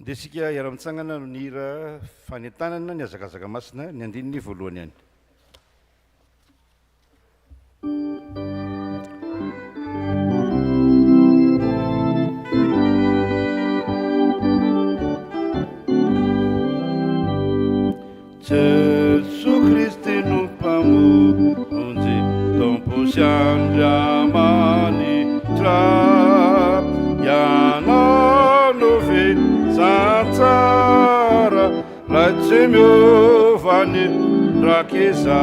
Dia sika hiara-mitsangana no ny hira fanentanana ny hazakazaka masina ny andininy voalohany ihany. Jesu Kristi no mpamonjy tompo sy Andriamanitra, ianao no vesantsara raha tsy miova ny rakeza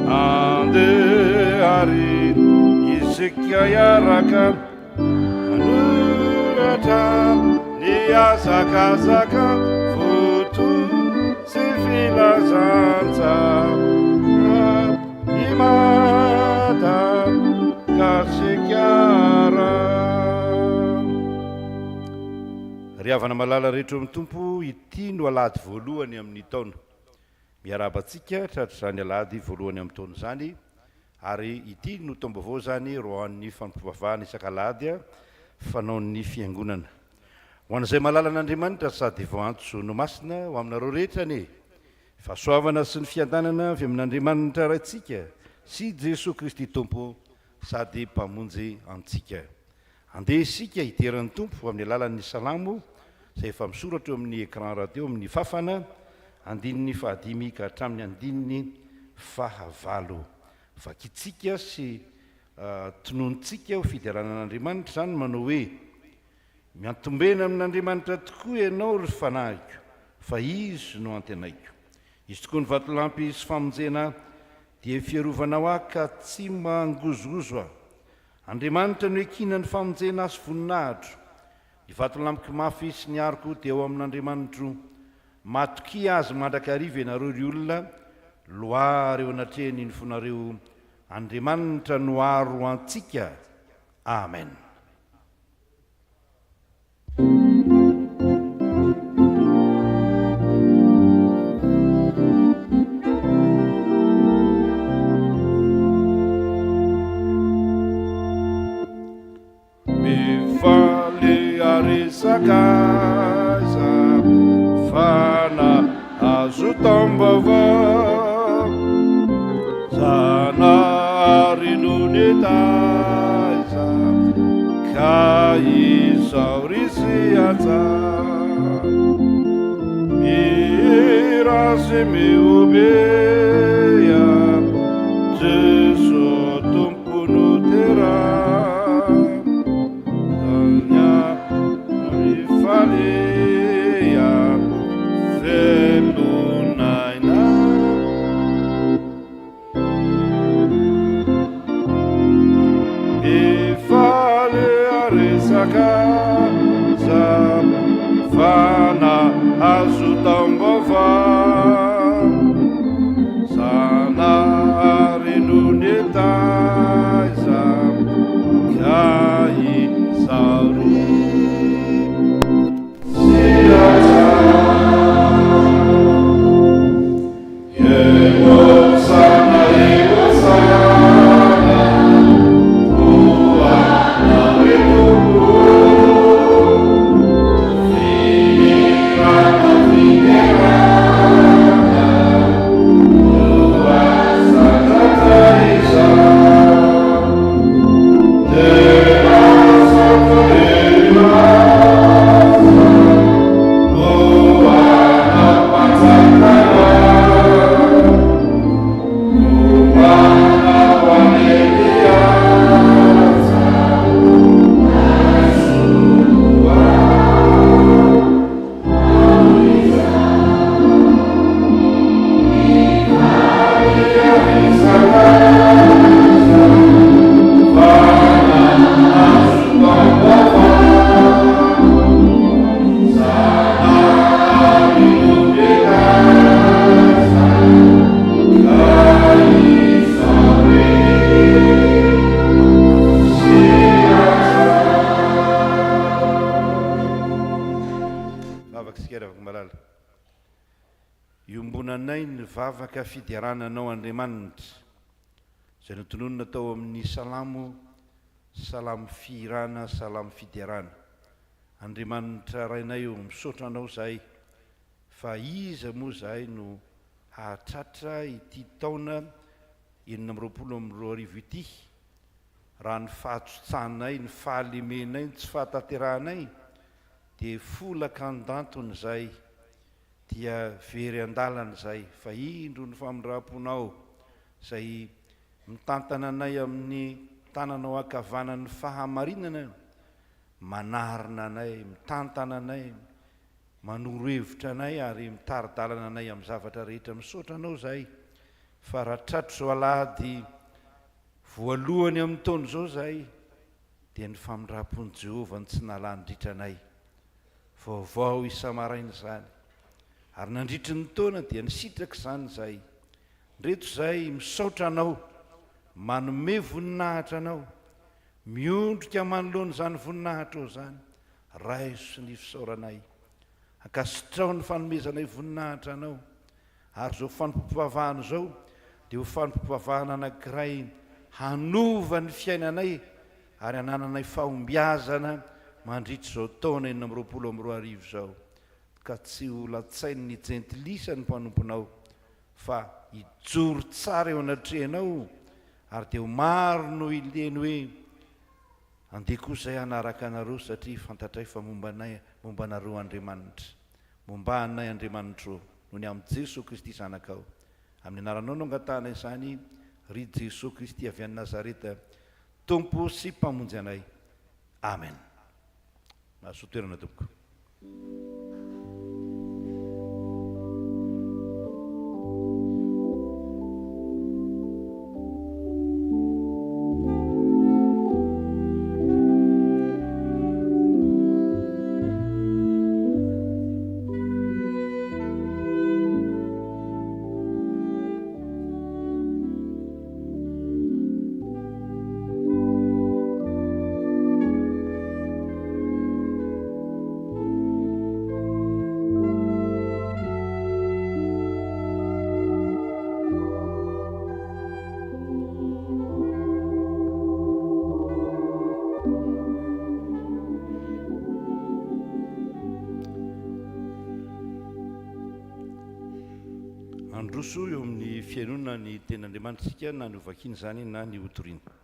andeha ary isika iaraka manoratra ny hazakazaka foto sy filazantsara Madagasikara. Ry havana malala rehetra amin'ny tompo, ity no alady voalohany amin'ny taona. Miarabantsika tratr'izany alady voalohany amin'ny taona izany, ary ity no taom-baovao zany ro an'ny fampivavahana isan-kalady fanaon'ny fiangonana. Ho an'izay malala an'Andriamanitra sady voantso no masina ho aminareo rehetra anie, fahasoavana sy ny fiadanana avy amin'Andriamanitra raintsika sy Jesosy Kristy tompo sady mpamonjy antsika. Andeha isika hiteran'ny tompo amin'ny alalan'ny salamo izay efa misoratra eo amin'ny écran radio amin'ny fafana, andininy fahadimy ka hatramin'ny andininy fahavalo. Vakitsika sy tonontsika ho fideranan'Andriamanitra zany manao hoe: miantombena amin'Andriamanitra tokoa ianao ry fanahiko, fa izy no antenaiko. Izy tokoa ny vatolampy sy famonjena dia fiarovanao ahy ka tsy mangozogozo aho. Andriamanitra no ekina ny famonjena azy voninahitro. Ny vatolampiko mafy sy ny ariko dia ao amin'Andriamanitro. Matoky azy mandrakariva ianareo ry olona, loary eo anatrehany ny fonareo. Andriamanitra no aro antsika. Amen. Sakaza fana azo tombavao zanary no netaiza ka izao risy aja mirasy miobeya Jesu tompo no tera Valia felunaina Valia resakaza fana azo tambova sanary no netaiza kai sauri fiderananao Andriamanitra izay notononina tao amin'ny salamo, salamo firana, salamo fiderana. Andriamanitra rainay io misaotra anao zahay fa iza moa zahay no hahatratra ity taona 2024 ity raha ny fahatsotsanay ny fahalemenay ny tsy fahataterahanay dia folaka andantony zay dia very andalana zay fa indro ny famindram-ponao zay mitantana anay amin'ny tananao ankavanan'ny fahamarinana manarina anay mitantana anay manoro hevitra anay ary mitaridalana anay amin'ny zavatra rehetra misaotra anao zay fa raha tratro zao alahady voalohany amin'ny taona zao zay dia ny famindram-pony Jehovah ny tsy nalandritra anay vaovao isamaraina zany ary nandritry ny taona dia nisitraka izany zay reto zay misaotra anao manome voninahitra anao miondrika manoloana zany voninahitra ao zany raiso ny fisaoranay ankasitrao ny fanomezanay voninahitra anao ary zao fanompivavahana zao dia ho fanompivavahana anankiray hanova ny fiainanay ary hanananay fahombiazana mandritry zao taona 2024 zao ka tsy ho latsainy ny jentilisa ny mpanomponao fa hijoro tsara eo anatrehanao ary dia ho maro no ileny hoe andeha koa izay hanaraka anareo satria fantatray fa momba anareo Andriamanitra momba anay Andriamanitra noho ny amin'ny Jesosy Kristy zanakao amin'ny anaranao no angatahana izany ry Jesosy Kristy avy any Nazareta Tompo sy mpamonjy anay amen. Mahasoa toerana tompoko. Androso eo amin'ny fianonana ny ten'Andriamanitsika na ny ovakiny zany na ny hotoriana.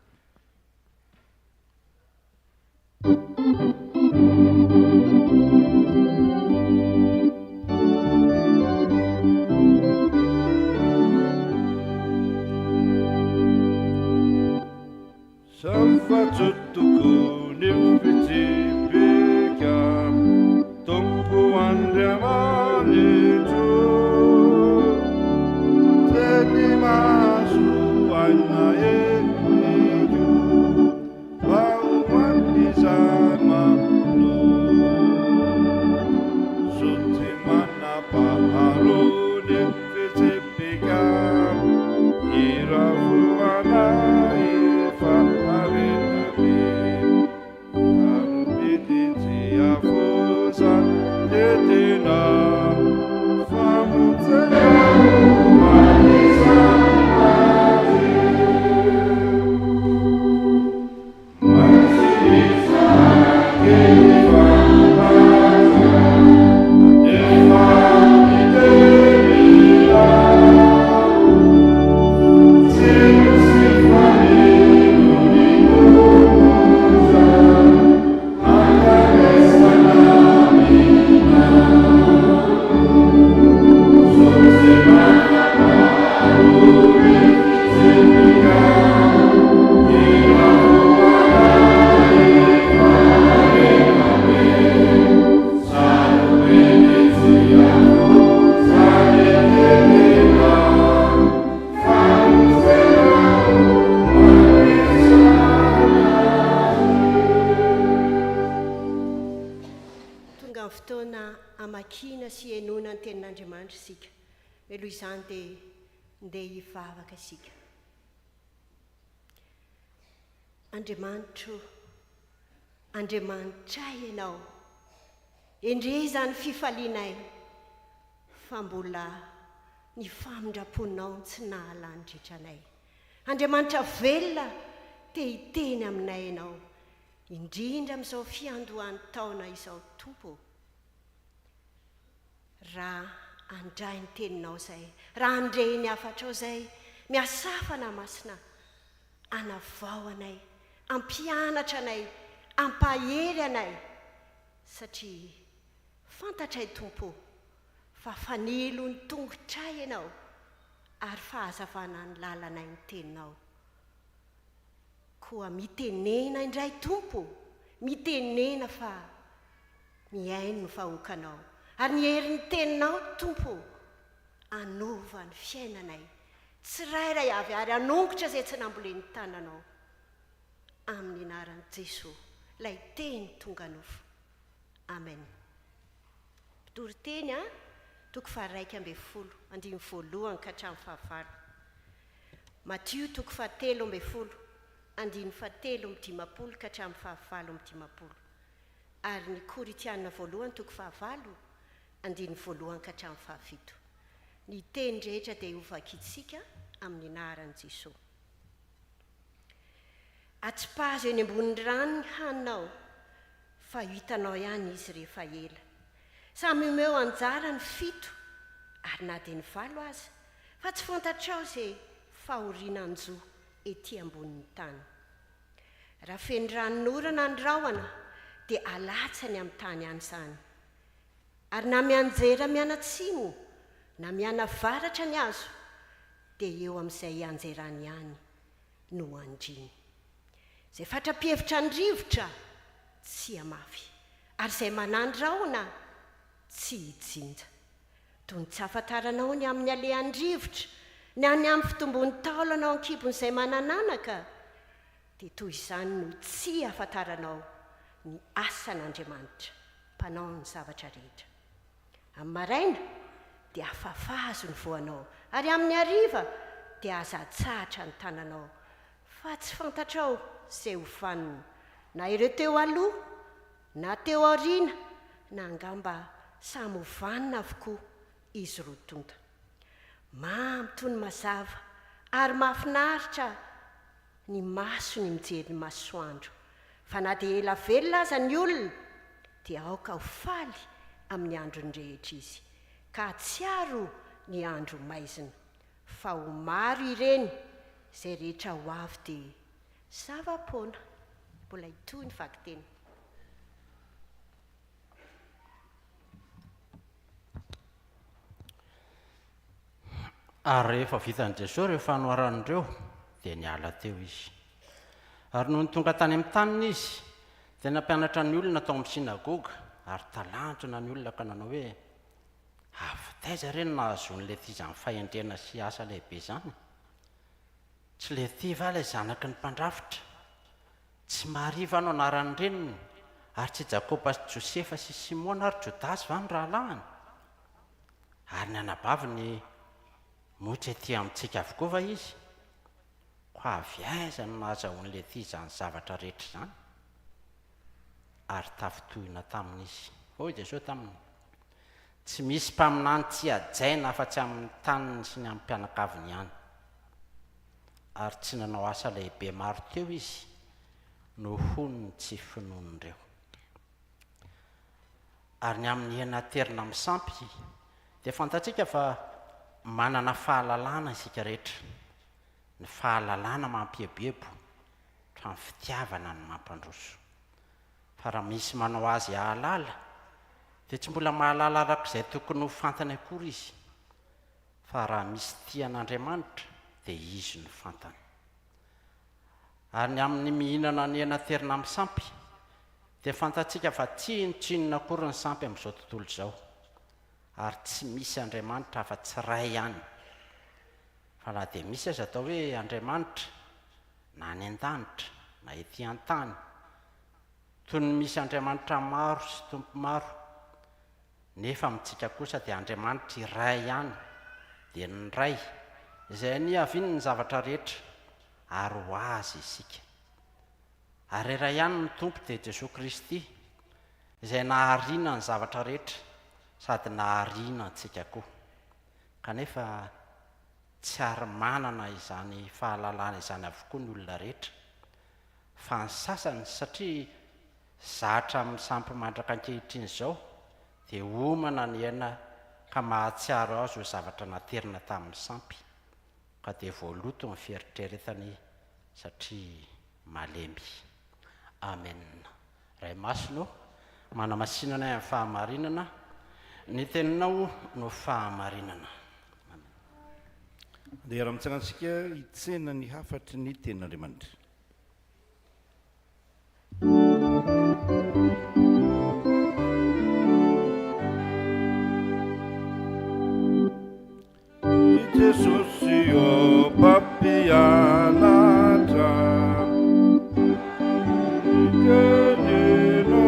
Amakina sy enona ny tenin'Andriamanitra isika. Elo izany dia ndeha hivavaka isika. Andriamanitro, Andriamanitray ianao, endre zany fifalianay fa mbola ny famindram-ponao tsy nahalandritranay. Andriamanitra velona te hiteny aminay ianao indrindra amin'izao fiandohan'ny taona izao tompo, raha andray ny teninao zay, raha andre ny afatrao zay, miasafana masina, anavao anay, ampianatra anay, ampahery anay, satria fantatray tompo fa fanilo ny tongotray ianao ary fahazavana ny lalanay ny teninao. Koa mitenena indray tompo, mitenena fa miaino ny vahoakanao, ary ny herin'ny teninao tompo anova ny fiainanay tsirairay avy, ary anongotra izay tsy namboleny tananao, amin'ny anaran'i Jesosy lay teny tonga nofo. Amen. Pitory-teny a 1:12 andimy voalohany ka hatramin'ny 15. Matio 7:10 andiny 7:10 ka hatramin'ny 15. Ary ny Koritiana voalohany 9 andiny 1 ka hatramin'ny 17. Ny teny rehetra dia hovakitsika amin'ny anaran'i Jesosy. Atsipazo eny ambony rano ny haninao, fa hitanao ihany izy rehefa ela. Samy omeo anjara ny 7 ary na dia ny 8 aza, fa tsy fantatrao izay fahorianan-jo ety ambonin'ny tany. Raha feno ranon'orana ny rahona dia alatsany amin'ny tany any izany. Ary na mianjera mianatsimo na mianavaratra ny azo, dia eo amin'izay anjerany ihany no andriny. Izay fatra-pihevitra ny rivotra tsy hamafy, ary izay manandry rahona tsy hijinja. Toy ny tsy afantaranao ny amin'ny alehan'ny rivotra, ny any amin'ny fitombon'ny taolanao ankibon'izay manananaka, dia toy izany no tsy afantaranao ny asan'Andriamanitra, mpanao ny zavatra rehetra. Amin'ny maraina dia afafazo ny voanao, ary amin'ny hariva dia azatsahatra ny tananao, fa tsy fantatrao izay ho vanina, na ireo teo aloha na teo aoriana, na angamba samy ho vanina avokoa izy rotonta. Mamy toy ny mazava ary mahafinaritra ny maso ny mijery ny masoandro, fa na dia ela velona aza ny olona dia aoka ho faly amin'ny androny rehetra izy, ka atsiaro ny andro maizina, fa ho maro ireny izay rehetra ho avy dia zava-poana. Mbola itoy ny vakiteny. Ary rehefa vitan'i Jesosy rehefa fanoaran'ireo dia niala teo izy. Ary noho ny tonga tany amin'ny taniny izy dia nampianatra ny olona tao amin'ny sinagoga, ary talanjona ny olona ka nanao hoe, avy taiza ireny nahazoan'ilay ty izany fahendrena sy asa lehibe izany? Tsy le ty va ilay zanaky ny mpandrafitra? Tsy Maria no anarany reniny, ary tsy Jakoba sy Josefa sy Simona ary Jodasy va ny rahalahiny? Ary ny anabaviny motra ety amintsika avokoa va izy? Ko avy aiza no nahazahoan'ilay ty izany zavatra rehetra izany? Ary tafitohina tamin'izy. Hoy Jesosy taminy, tsy misy mpaminany tsy hajaina afa-tsy amin'ny taniny sy ny amin'ny mpianakaviny ihany. Ary tsy nanao asa lehibe maro teo izy, no honony tsy finoan'ireo. Ary ny amin'ny henaterina amin'ny sampy dia fantatsika fa manana fahalalana isika rehetra. Ny fahalalana mampiebebo fa ny fitiavana ny mampandroso. Fa raha misy manao azy ahalala dia tsy mbola mahalala arak'izay tokony ho fantany akory izy. Fa raha misy tian'Andriamanitra dia izy no fantany. Ary ny amin'ny mihinana ny henaterina amin'ny sampy dia fantatsika fa tsy inotsinona akory ny sampy amin'izao tontolo izao, ary tsy misy Andriamanitra afa-tsy iray ihany. Fa na dia misy aza atao hoe Andriamanitra na any an-danitra na ety an-tany, toy ny misy Andriamanitra maro sy tompo maro, nefa amintsika kosa dia Andriamanitra iray ihany, dia ny ray izay niaviany ny zavatra rehetra ary ho azy isika. Ary iray ihany ny tompo dia Jesosy Kristy, izay nahariana ny zavatra rehetra sady nahariana antsika koa. Kanefa tsy ary manana izany fahalalana izany avokoa ny olona rehetra, fa ny sasany satria zatra amin'ny sampy mandraka ankehitriny izao dia omana ny aina ka mahatsiaro azy ho zavatra naterina tamin'ny sampy ka dia voaloto ny fieritreretany satria malemy. Amen. Ray masino manamasinana amin'ny fahamarinana, ny teninao no fahamarinana. dia raha mitsangatsika hitsena ny hafatry ny tenin'Andriamanitra. Jesosy o pappianatra teneno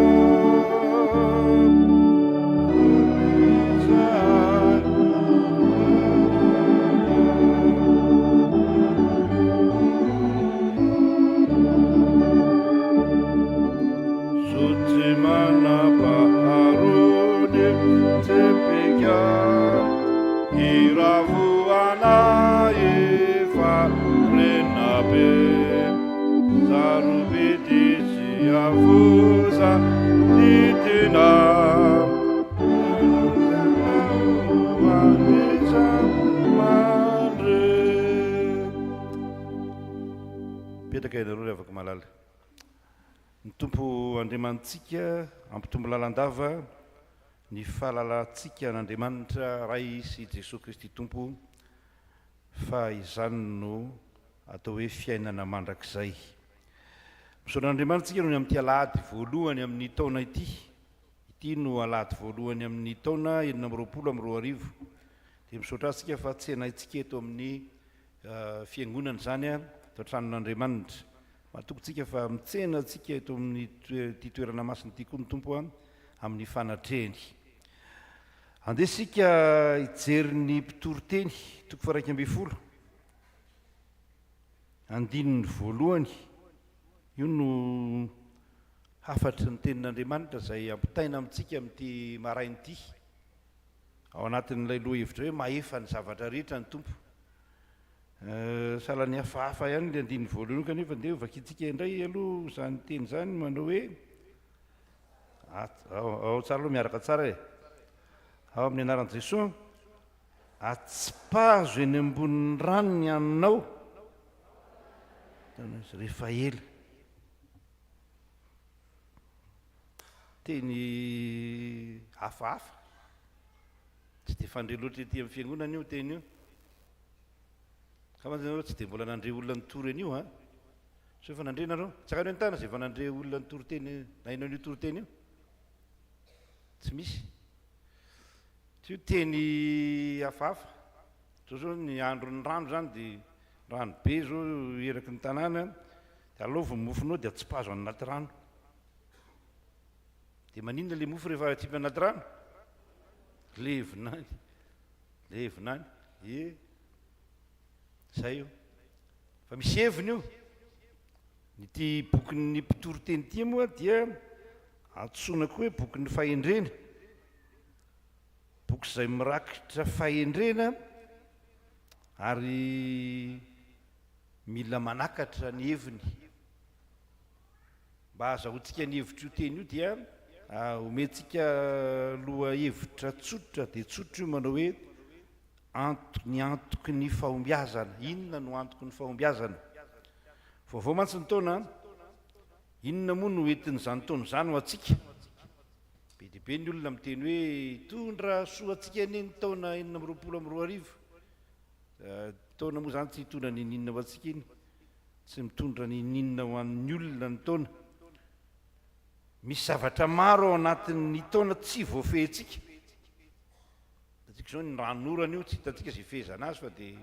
sutimana paharune tepeka iravuana efa renabe zarubitisi avuza titena anisa mandre. Petraka ianareo ry afaka malala. Ny tompo Andriamanitsika ampitombo lalandava ny fahalalantsika n'Andriamanitra ray sy Jesosy Kristy tompo, fa izany no atao hoe fiainana mandrakizay. Misaoran'Andriamanitsika no ny amin'ity alahady voalohany amin'ny taona ity. Ity no alahady voalohany amin'ny taona 2024. Dia misaotra antsika fa tsy enaitsika eto amin'ny fiangonana zany atao tranon'Andriamanitra. Matokontsika fa mitsena antsika eto amin'ny ty toerana masina ity koa ny tompo amin'ny fanatrehany. Andesika hijery ny mpitoroteny toko faha 1:20. Andininy voalohany io no hafatry ny tenin'Andriamanitra izay ampitaina amintsika amin'ity marain'ity ao anatin'ilay loha hevitra hoe mahefa ny zavatra rehetra ny tompo. Sahala ny hafahafa ihany le andininy voalohany kanefa ndeha vakitsika indray aloha izany teny zany manao hoe ao tsara aloha miaraka tsara e. Ao amin'ny anaran'i Jesosy, atsipazo eny ambonin'ny rano ny anao rehefa ela. Teny hafahafa, tsy dia fandre loatra ety amin'ny fiangonana io teny io. Ka mantsy tsy dia mbola nandre olona nitory an'io a. So efa nandre nareo, tsaka ny an-tana izay efa nandre olona nitoroteny nainao an'io toroteny io? Tsy misy. Io teny hafahafa. Zao ny andron'ny rano zany dia rano be zao eraky ny tanàna, dia alovo ny mofonao dia atsipazo any anaty rano. Dia maninona le mofo rehefa atsipy anaty rano? Levinany. Levinany. Zay io. Fa misy heviny io. Ity bokin'ny mpitoroteny ity moa dia antsoina koa hoe bokin'ny fahendrena. Boky izay mirakitra fahendrena ary mila manakatra ny heviny. Mba azahoantsika ny hevitra io teny io dia omentsika loha hevitra tsotra, dia tsotra io manao hoe ny antoky ny fahombiazana. Inona no antoky ny fahombiazana? Vaovao mantsy ny taona, inona moa no entin'izany taona izany ho antsika? Be dia be ny olona miteny hoe tondra soa antsika ny taona 2022. Taona moa zany tsy hitondra ny ninona ho antsika iny, tsy mitondra ny ninona ho an'ny olona ny taona. Misy zavatra maro ao anatin'ny taona tsy voafehintsika. Hitantsika zao ny ranon'orana io tsy hitantsika izay fehezana azy fa dia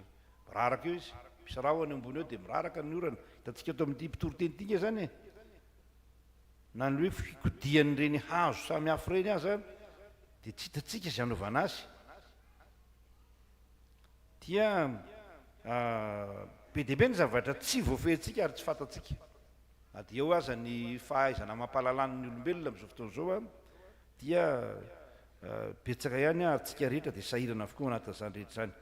miraraka eo izy. Misy rahona ambony eo dia miraraka ny orana. Hitantsika eto amin'ity mpitoroteny ity zany e. Na ny hoe fikodihan'ireny hazo samy hafa ireny aza dia tsy hitantsika izay anaovana azy. Dia be dia be ny zavatra tsy voafehintsika ary tsy fantatsika. Na dia eo aza ny fahaizana mampahalalany olombelona amin'izao fotoana izao dia betsaka ihany antsika rehetra dia sahirana avokoa anatin'izany rehetra izany.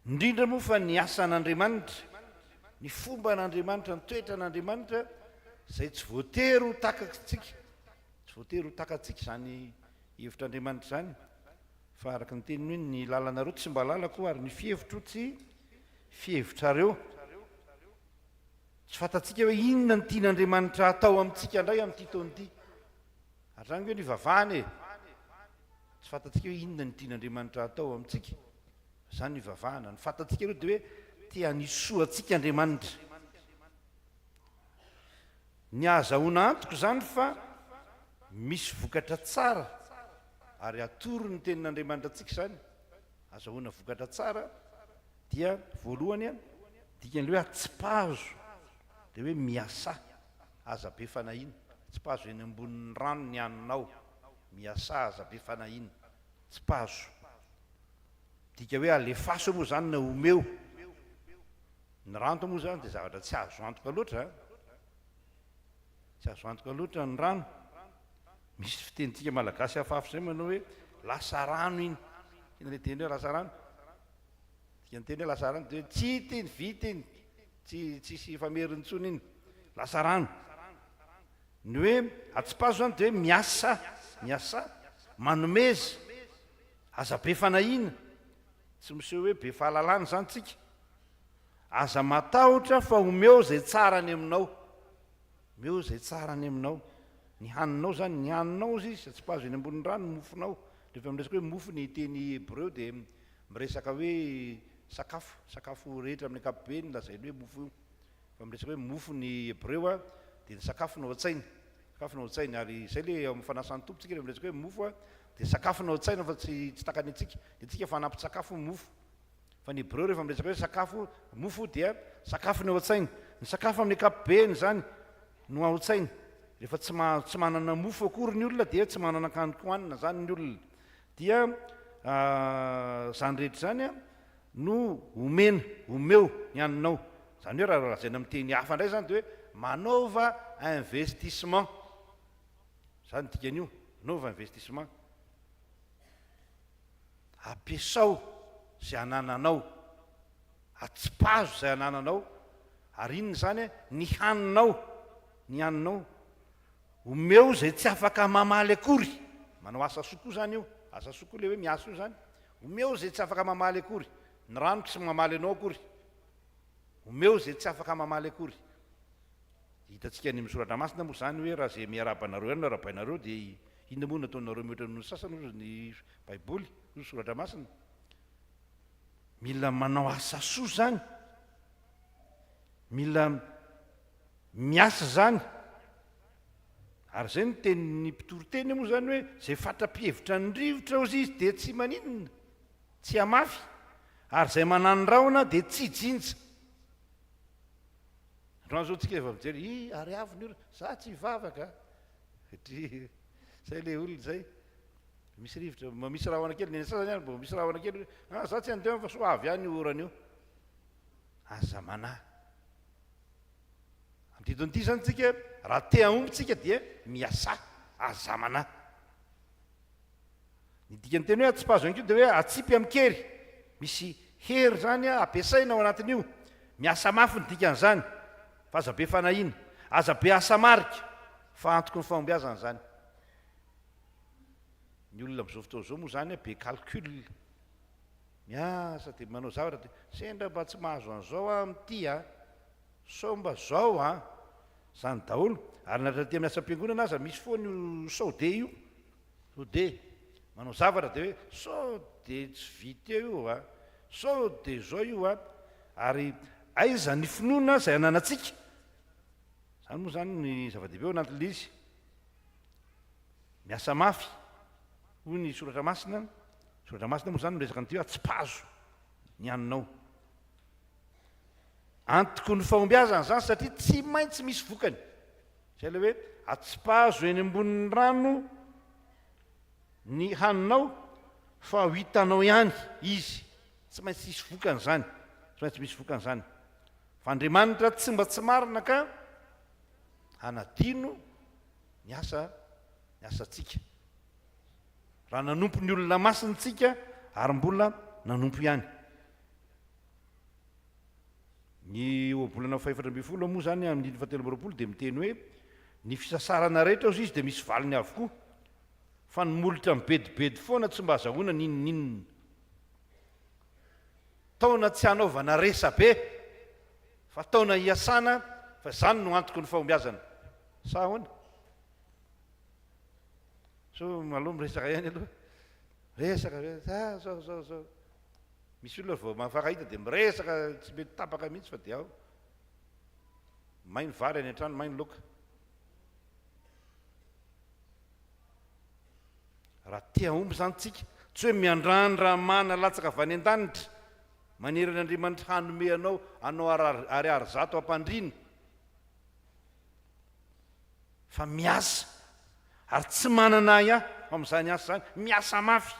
Indrindra moa fa ny asan'Andriamanitra, ny fomba n'andriamanitra ny toetra n'andriamanitra zay tsy voatery ho takatsika tsy voatery ho takatsika zany hevitr'andriamanitra zany fa araka ny teniny hoe ny lalana reo tsy mba lalako ary ny fihevitro tsy fihevitrareo tsy fantatsika hoe inona ny tian'andriamanitra atao amintsika indray amin'ity taonyity atrany hoe ny vavahany tsy fantatsika hoe inona ny tian'andriamanitra atao amintsika zany ny vavahana ny fantatsika ireo dia hoe tia nisoatsika andriamanitra ny azahoana antoko zany fa misy vokatra tsara ary atoro ny tenin'andriamanitra atsika zany azahoana vokatra tsara dia voalohany dikan'le hoe atsipazo dia hoe miasa aza be fanahina tsipazo eny ambonin'ny rano ny aninao miasa aza be fanahina tsipazo dika hoe alefaso moa zany na omeo ny ranto moa zany dia zavatra tsy azo antoka loatra tsy azo antoka loatra ny rano misy fitenitsika malagasy hafahafa zay manao hoe lasa rano iny ina le teny hoe lasa rano dika ny teny hoe lasa rano dia hoe tsy teny viteny tsisy fameriny tsony iny lasa rano ny hoe atsipazo zany dia hoe miasa manomeza aza be fanahina tsy miseho hoe be fahalalana zany tsika aza matahotra fa omeo zay tsara ny aminao omeo zay tsara ny aminao ny haninao zany ny haninao izy izy atsipazo eny ambonin'ny rano mofonao rehefa miresaka hoe mofo ny teny hebreo dia miresaka hoe sakafo rehetra amin'ny ankapobeny lazainy hoe mofo io fa miresaka hoe mofo ny hebreo dia ny sakafo no an-tsainy sakafo no an-tsainy ary izay le amin'ny fanasan'ny tompotsika rehefa miresaka hoe mofo dia sakafo no an-tsaina fa tsy takany antsika dia tsika fa nampy-tsakafo mofo fa ny hebreo rehefa miresaka hoe sakafo mofo dia sakafo no an-tsainy ny sakafo amin'ny ankapobeny zany no ao-tsainy rehefa tsy manana mofo akory ny olona dia tsy manana akaniko hoanina zany ny olona dia zany rehetra zany no omeo ny aninao zany hoe raha lazaina miteny hafa indray zany dia hoe manaova investissement zany dikan'io manaova investissement ampiasao zay anananao atsipazo zay anananao ary inony zany ny haninao omeo zay tsy afaka mamaly akory manao asa sokoa zany io asa sokoa le hoe miasa io zany omeo zay tsy afaka mamaly akory ny rano tsy mamaly anao akory omeo zay tsy afaka mamaly akory hitatsika ny misoratra masina moa zany hoe raha zay miarabanareo ihany no arabainareo dia inona moa nataonareo mihoatra noho ny sasany ny baiboly ny soratra masina mila manao asa soa zany mila miasa zany ary zay ny tenyny mpitoroteny moa zany hoe zay fatra-pihevitra ny rivotra ozy izy dia tsy maninona tsy hamafy ary zay manany raona dia tsy jinja androany zao tsika efa mijery ary aviny io za tsy hivavaka satria zay le olona zay misy rivotra misy rahona kely neny sasany any mbo misy rahona kely za tsy andeha fa so avy any orana io aza manahy am'titonyity zany tsika raha te aombytsika dia miasa aza manahy ny dikany teny hoe atsipazo any ko dia hoe atsipy am'kery misy hery zany ampiasaina ao anatin'io miasa mafy ny dikan'izany fa aza be fanahina aza be asa marika fa antoko ny fahombiazana zany ny olona am'izao fotoana zao moa zany be calcul miasa dia manao zavatra dia sendra mba tsy mahazo an'izao amin'ity sao mba zao zany daholo ary nahatra tia miasa am-piangonana aza misy foany saude io saude manao zavatra dia hoe sao de tsy vita io sao de zao io ary aiza ny finoana zay ananatsika zany moa zany ny zava-dehibe ao anatin'le izy miasa mafy hoy ny soratra masina moa zany miresaka nyty hoe atsipazo ny aninao antoko ny fahombiazana zany satria tsy maintsy misy vokany zay le hoe atsipazo eny ambonin'ny rano ny haninao fa ho hitanao ihany izy tsy maintsy misy vokany zany tsy maintsy misy vokany zany fa Andriamanitra tsy mba tsy marina ka hanadino ny asantsika raha nanompo ny olona masintsika ary mbola nanompo ihany ny oabolana faefatra amby folo moa zany amin'ny fatelo amby roapolo dia miteny hoe ny fisasarana rehetra ozy izy dia misy valiny avokoa fa nymolotra mibedibedy foana tsy mba azahoana ninoninona taona tsy hanaovana resa be fa taona hiasana fa zany no antoko ny fahombiazana sa ahoana so maloha miresaka ihany aloha resaka zao misy olona vao mahafankahita dia miresaka tsy mety tapaka mihitsy fa dia ao mainy vary any an-trano mainy loka raha tia omby zany tsika tsy hoe miandrandra mana latsaka avy any an-danitra manerana Andriamanitra hanome anao ariary zato ampandrina fa miasa ary tsy manana ahy amin'izany asa zany miasa mafy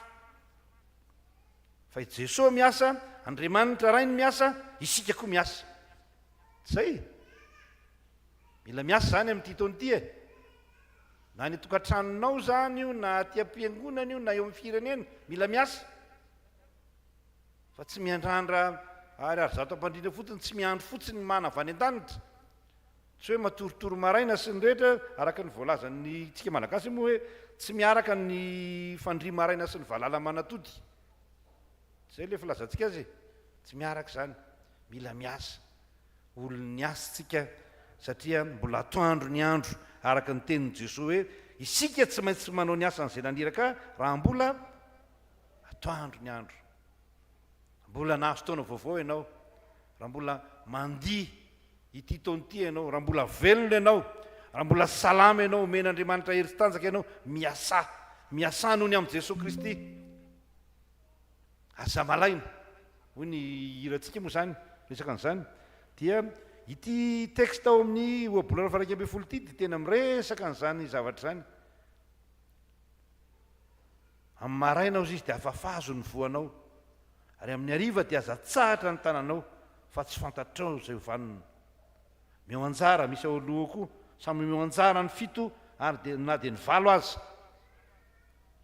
fa i Jesosy miasa Andriamanitra rainy miasa isika koa miasa zay mila miasa zany amin'ity taona ity na ny tokantranonao zany io na aty am-piangonana io na eo amin'ny firenena mila miasa fa tsy miandrandra ariary zato ampandrina fotsiny tsy miandro fotsiny mana avy any an-danitra tsy hoe matorotoro maraina sy ny rehetra araka ny voalazany tsika malagasy moa hoe tsy miaraka ny fandria maraina sy ny valala manatody zay le filazantsika azy tsy miaraka zany mila miasa olony asa tsika satria mbola atoandro ny andro araka ny tenin'i Jesosy hoe isika tsy maintsy manao ny asan'izay naniraka raha mbola atoandro ny andro mbola nahazo taona vaovao ianao raha mbola mandihy ity taona ity ianao raha mbola velona ianao raha mbola salama ianao omen'Andriamanitra hery sy tanjaka ianao miasa noho ny amin'i Jesosy Kristy aza malaina hoy ny hirantsika moa zany resaka an'izany dia ity texte ao amin'ny oabolana faha 12 ity dia tena miresaka an'izany zavatra zany amin'ny maraina ozy izy dia afafazo ny voanao ary amin'ny hariva dia aza tsahatra ny tananao fa tsy fantatrao izay hovanona meo anjara misy ao aloha koa samy meo anjara ny fito ary na dia ny valo aza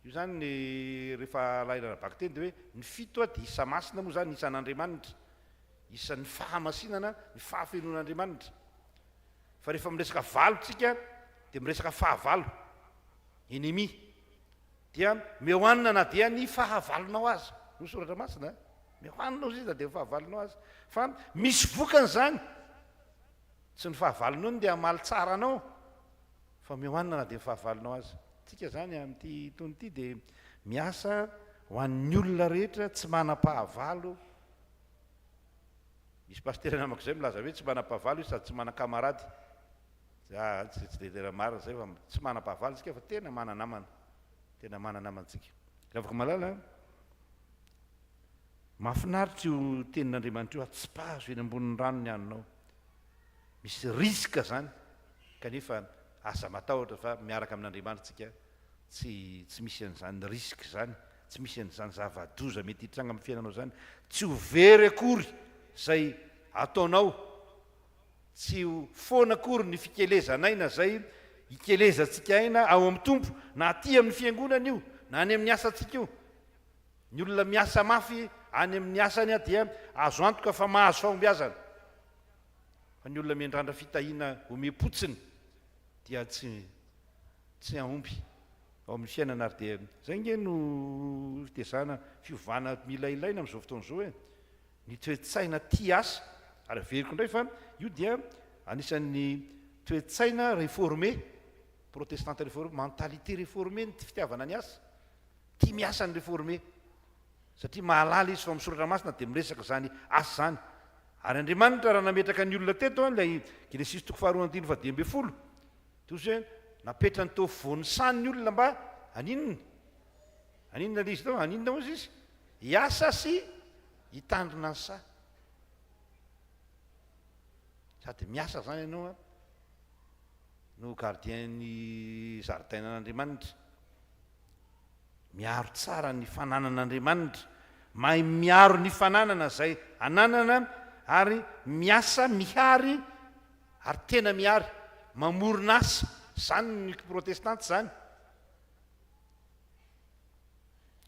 io zany ny rehefa lailana baka teny dia hoe ny fito dia isa masina moa zany isan'Andriamanitra isan'ny fahamasinana ny fahafenon'Andriamanitra fa rehefa miresaka valo tsika dia miresaka fahavalo enemi dia mehoanina na dia ny fahavalonao azy no soratra masina mehoanina ozy izy na dia fahavalonao azy fa misy vokany zany tsy ny fahavalonao ny dia amaly tsara anao fa mehoanina na dia fahavalonao azy tsika zany amin'ity tony ity dia miasa ho an'ny olona rehetra tsy manam-pahavalo misy paster namako zay milaza hoe tsy manam-pahavalo izy sady tsy manan-kamarady tsy dia tena marina zay fa tsy manam-pahavalo tsika fa tena mananamantsika raha afaka malala mahafinaritra io tenin'Andriamanitra io tsy pahazo eny ambonin'ny rano ny anonao misy riska zany kanefa asa matahotra fa miaraka amin'Andriamanitra tsika tsy misy an'izany riska zany tsy misy an'izany zava-doza mety hitranga amin'ny fiainanao zany tsy ho very akory zay ataonao tsy ho foana akory ny fikelezanaina zay hikelezatsika aina ao amin'ny tompo na aty amin'ny fiangonana io na any amin'ny asantsika io ny olona miasa mafy any amin'ny asany dia azo antoka fa mahazo fahombiazana fa ny olona miandrandra fitahiana omem-potsiny dia tsy ahomby ao amin'ny fiainana ary dia zay nge no fitezana fiovana mila ilaina amin'izao fotoana izao ny toe-tsaina ty asa ary veriko indray fa io dia anisan'ny toe-tsaina réformé protestante réformé mentalité réformé ny fitiavana ny asa tia miasa ny réformé satria mahalala izy fa misoratra masina dia miresaka zany asa zany ary Andriamanitra raha nametraka ny olona teto ilay Genesis 4:10 tozy hoe napetrany teo voany sany ny olona mba aninona izy tao aninona ozy izy hiasa sy hitandrina ny sa sady miasa zany ianao no gardien ny zaridainan'Andriamanitra miaro tsara ny fananan'Andriamanitra mahay miaro ny fananana zay ananana ary miasa mihary ary tena mihary mamorona asa zany ny protestante zany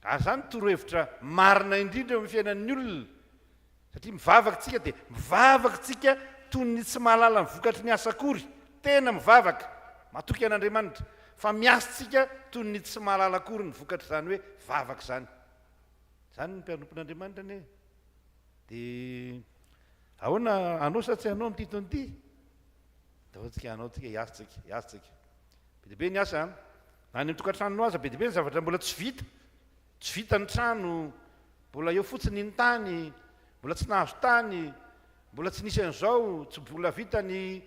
ary zany torohevitra marina indrindra amin'ny fiainan'ny olona satria mivavaka tsika dia mivavaka tsika toy ny tsy mahalala ny vokatry ny asakory tena mivavaka matoky an'Andriamanitra fa miasa tsika toy ny tsy mahalala akory ny vokatra zany hoe vavaka zany ny mpianompon'Andriamanitra ane dia ahoana anao sa tsy anao am'ty taona ity da ohatsika anao tsika hiasa tsika be deaibe ny asa na ny mitokantrano aza be deaibe ny zavatra mbola tsy vita ny trano mbola eo fotsiny ny tany mbola tsy nahazo tany mbola tsy nisy an'izao tsy mbola vita ny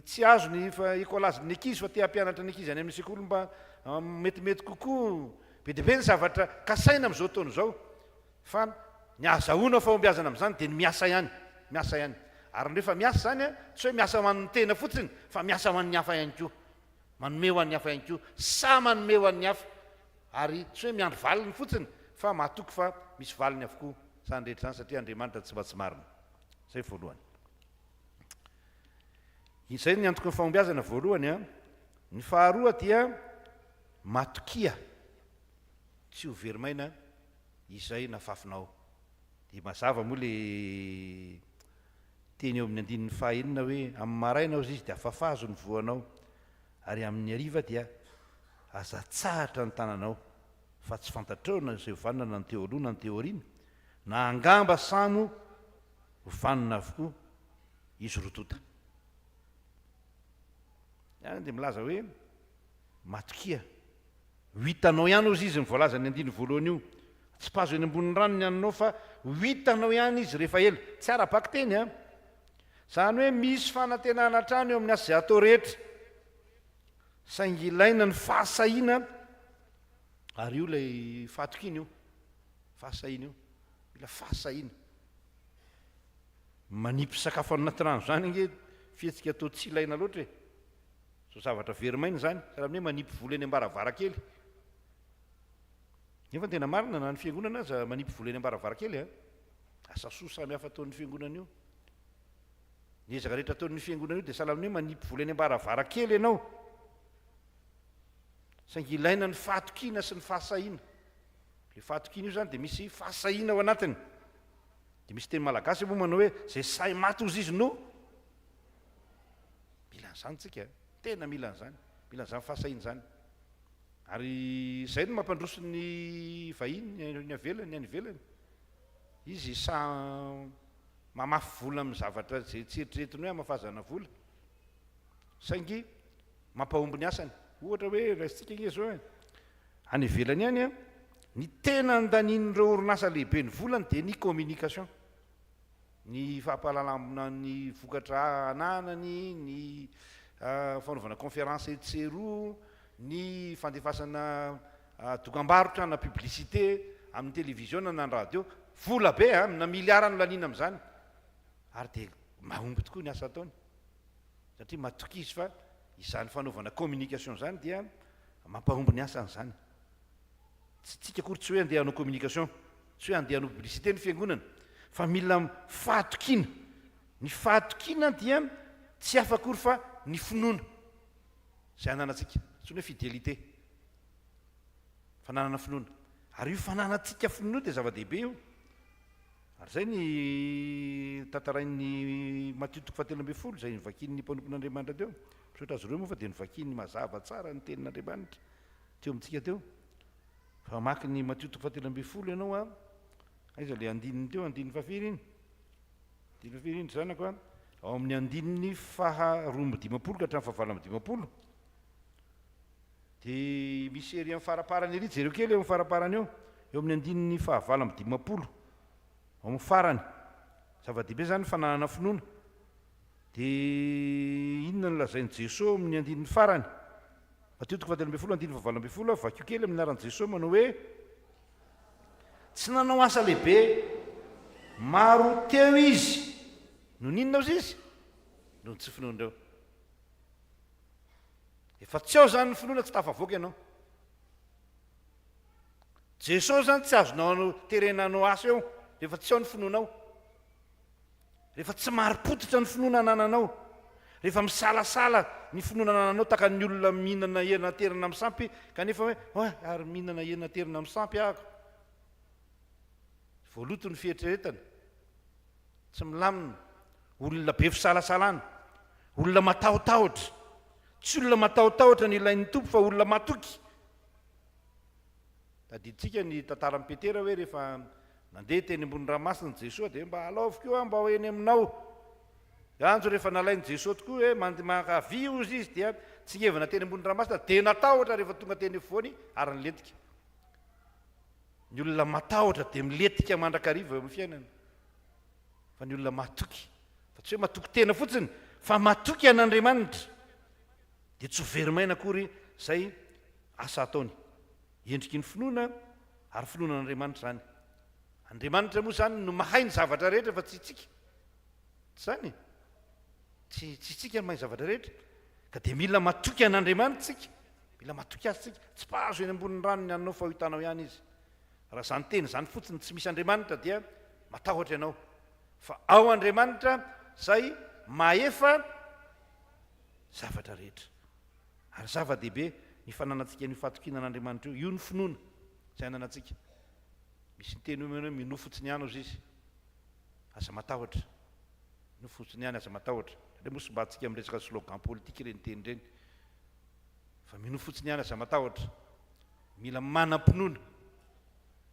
tsy azo ny écolaziny ankizy fa te hampianatra ny ankizy any amin'ny sekoly mba metimety kokoa be deaibe ny zavatra kasaina am'izao taona izao fa ny azahoana fahombiazana amin'izany dia ny miasa ihany ary rehefa miasa zany a tsy hoe miasa hoan'ny tena fotsiny fa miasa hoan'ny hafa ihany koa manome ho an'ny hafa ihany koa sa manome ho an'ny hafa ary tsy hoe miandro valiny fotsiny fa mahatoky fa misy valiny avokoa zany rehetra zany satria Andriamanitra tsy mba tsy marina zay voalohany izay ny antoko ny fahombiazana voalohany a ny faharoa dia matokia tsy ho verimaina izay nafafinao dia mazava moa le teny eo amin'ny andinin'ny fahaenina hoe amin'ny maraina izy dia afafazo ny voanao ary amin'ny hariva dia azatsahatra ny tananao fa tsy fantatrao na izay hovanina na ny teo aloha na ny teo aoriana na angamba samo hovanina avokoa izy rotota any dia milaza hoe matokia hitanao ihany ozy izy ny voalaza ny andiny voalohany io tsy mpazo eny ambon'ny rano ny ananao fa hitanao ihany izy rehefa ela tsy ara-baky teny a zany hoe misy fanantenana trano eo amin'ny asa izay atao rehetra saingy ilaina ny fahasahiana ary io lay fatokiana io fahasahiana io mila fahasahiana manipy sakafo ao anaty rano zany nge fihetsika atao tsy ilaina loatra e so zavatra verimaina zany raha amin'ny hoe manipy vola eny ambaravarakely nefa tena marina na ny fiangonana aza manipy vola eny ambaravarakely a asa soa samihafa ataon'ny fiangonana io ny ezaka rehetra ataon'ny fiangonana io dia sahala amin'ny hoe manipy vola eny ambaravarakely ianao saingy ilaina ny fahatokiana sy ny fahasahiana le fahatokiana io zany dia misy fahasahiana ao anatiny dia misy teny malagasy moa manao hoe zay say maty ozy izy no mila an'izany tsika tena mila an'izany fahasahiana zany ary izay no mampandroso ny vahiny ny avelany any ivelany izy sa mamafy vola amin'ny zavatra zay tsy eritreretiny hoe amafazana vola saingy mampahomby ny asany ohatra hoe raisitsika nge zao e any ivelany ihany a ny tena andanian'ireo orinasa lehibe ny volany dia ny communication ny fahampahalalana ny vokatra ananany ny fanaovana conférence etseroa ny fandefasana dokam-barotra na publicité amin'ny télévision na ny radio vola be a na miliara no laniana amin'izany ary dia mahomby tokoa ny asa ataony satria matoky izy fa izany fanaovana communication zany dia mampahomby ny asa an'izany tsy tsika akory tsy hoe andeha hanao communication tsy hoe andeha hanao publicité ny fiangonana fa mila fahatokiana ny fahatokiana dia tsy hafa akory fa ny finoana zay ananatsika tsy hoe fidélité fananana finoana ary io fananatsika finoana dia zava-dehibe io ary zay ny tantarain'ny Matthieu 7:12 zay nivakin'ny mpanompon'Andriamanitra teo misaotra azy ireo moa fa dia nivakin'ny mazava tsara ny tenin'Andriamanitra teo amintsika teo fa maky ny Matthieu 7:12 ianao a aiza le andininy teo andininy fahafiry iny zanako a ao amin'ny andininy faharoa dimapolo ka hatramin'ny fahavalo amby dimapolo dia misy ery amin'ny faraparany ery jereo kely eo amin'ny faraparany eo amin'ny andininy fahavalo amby dimapolo ao amin'ny farany zava-dehibe zany fananana finoana dia inona no lazain'i Jesosy amin'ny andininy farany Matthieu 7:12 andininy fahavalo amby folo vakio kely amin'ny anaran'i Jesosy manao hoe tsy nanao asa lehibe maro teo izy no ninona ozy izy no ny tsy finoanareo efa tsy ao zany ny finoana tsy tafavoaka ianao Jesosy zany tsy azonao terenanao asa eo rehefa tsy ao ny finoanao rehefa tsy mari-potitra ny finoana anananao rehefa misalasala ny finoana anananao taka ny olona mihinana hena terina amin'ny sampy kanefa hoe ary mihinana hena terina amin'ny sampy ahako voaloto ny fieritreretana tsy milamina, olona be fisalasalana, olona matahotahotra, tsy olona matahotahotra ny ilain'ny tompo fa olona matoky. Tadiditsika ny tantara amin'ny Petera hoe rehefa nandeha teny ambony ranomasina Jesosy dia mba alaoviko eo mba hoeny aminao. Anjo rehefa nalainy Jesosy tokoa hoe mankavy ozy izy dia tsy ngevana teny ambony ranomasina dia natahotra rehefa tonga teny afovoany ary niletika. Ny olona matahotra dia miletika mandrakariva eo amin'ny fiainana. Fa ny olona matoky, fa tsy hoe matoky tena fotsiny, fa matoky an'Andriamanitra dia tsy ho verimaina akory izay asa ataony. Endriky ny finoana ary finoana an'Andriamanitra zany. Andriamanitra moa zany no mahay ny zavatra rehetra fa tsy tsika. Zany tsy tsika no mahay zavatra rehetra. Ka dia mila matoky an'Andriamanitra tsika. Mila matoky azy tsika. Tsy pahazo eny ambonin'ny rano ny anao fahitanao ihany izy. Raha zany teny zany fotsiny tsy misy Andriamanitra dia matahotra ianao. Fa ao Andriamanitra izay maefa zavatra rehetra. Ary zava-dehibe ny fananantsika ny fatokiana an'Andriamanitra io ny finoana izay ananantsika. Misy ny teny hoe mino fotsiny ihany ozy izy, asa matahotra. Mino fotsiny ihany asa matahotra. Ilay moa sombantsika amin'ny resaka slogan politika ireny teny ireny. Fa mino fotsiny ihany asa matahotra. Mila manam-pinoana.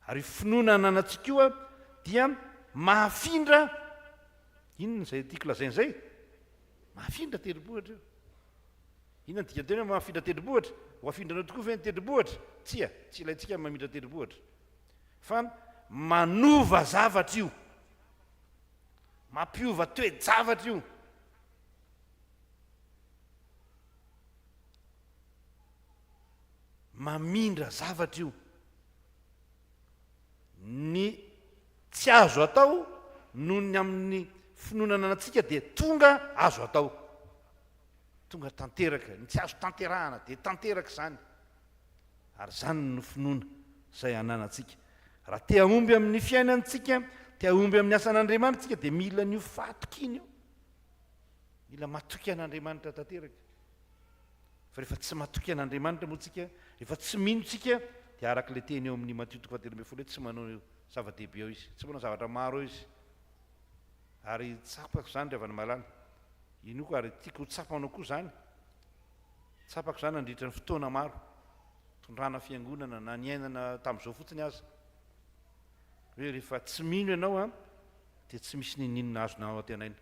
Ary finoana ananantsika io dia mahafindra, inona izay tiako lazaina izay? Mahafindra tendrombohitra io. Inona ny dikany teny hoe mahafindra tendrombohitra? Ho afindranao tokoa ve ny tendrombohitra? Tsy ilaintsika mamindra tendrombohitra. Fa manova zavatra io. Mampiova toe-javatra io. Mamindra zavatra io. Ny tsy azo atao noho ny amin'ny finoana anantsika dia tonga azo atao. Tonga tanteraka. Ny tsy azo tanterahana dia tanteraka izany. Ary zany no finoana izay ananantsika. Raha te ahomby amin'ny fiainantsika, te ahomby amin'ny asan'Andriamanitra dia mila n'io fatokiny io. Mila matoky an'Andriamanitra tanteraka. Fa rehefa tsy matoky an'Andriamanitra moa tsika, rehefa tsy mino tsika dia araka ilay teny eo amin'ny Mateo 4:12 tsy manao zava-dehibe eo izy, tsy manao zavatra maro eo izy. Ary tsapako izany ry havana malala. Ino koa ary tiako tsapanao koa izany. Tsapako izany nandritra ny fotoana maro. Tondrana fiangonana na ny ainana tamin'izao fotsiny aza. Hoe rehefa tsy mino ianao dia tsy misy ninona azonao antenaina.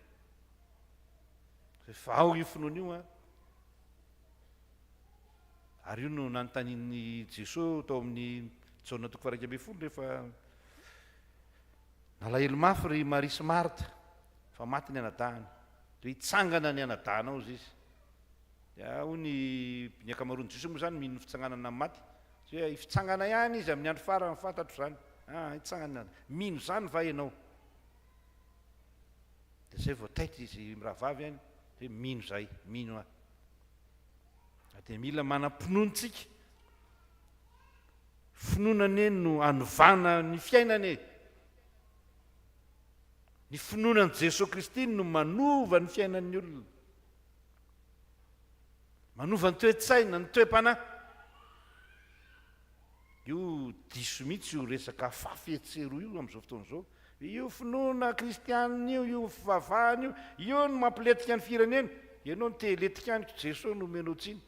Rehefa ao io finoana io ary io no nanontanian'i Jesosy tao amin'ny Jaona 1:20 rehefa nalahelo mafy ry Maria sy Marta fa maty ny anadahany. Dia hitsangana ny anadahanao izy. Dia hoy ny ankamaroan'i Jesosy moa zany mino fitsanganana amin'ny maty. Hoe hifitsangana ihany izy amin'ny andro farany fantatro izany. Hitsangana. Mino izany va ianao. Dia izay vao taitra izy rahavavy ihany hoe mino izay, mino aho. Dia mila manam-pinoantsika. Finoanane no anovana ny fiainane. Ny finoanan'i Jesosy Kristy no manova ny fiainan'ny olona. Manova ny toe-tsaina, ny toe-panahy. Io diso mihitsy io resaka fafetsero io amin'izao fotoana izao. Io finoana kristianina io fivavahana io no mampiletika ny firenena. Ianao no te hiletika any, Jesosy no omenao tsiny.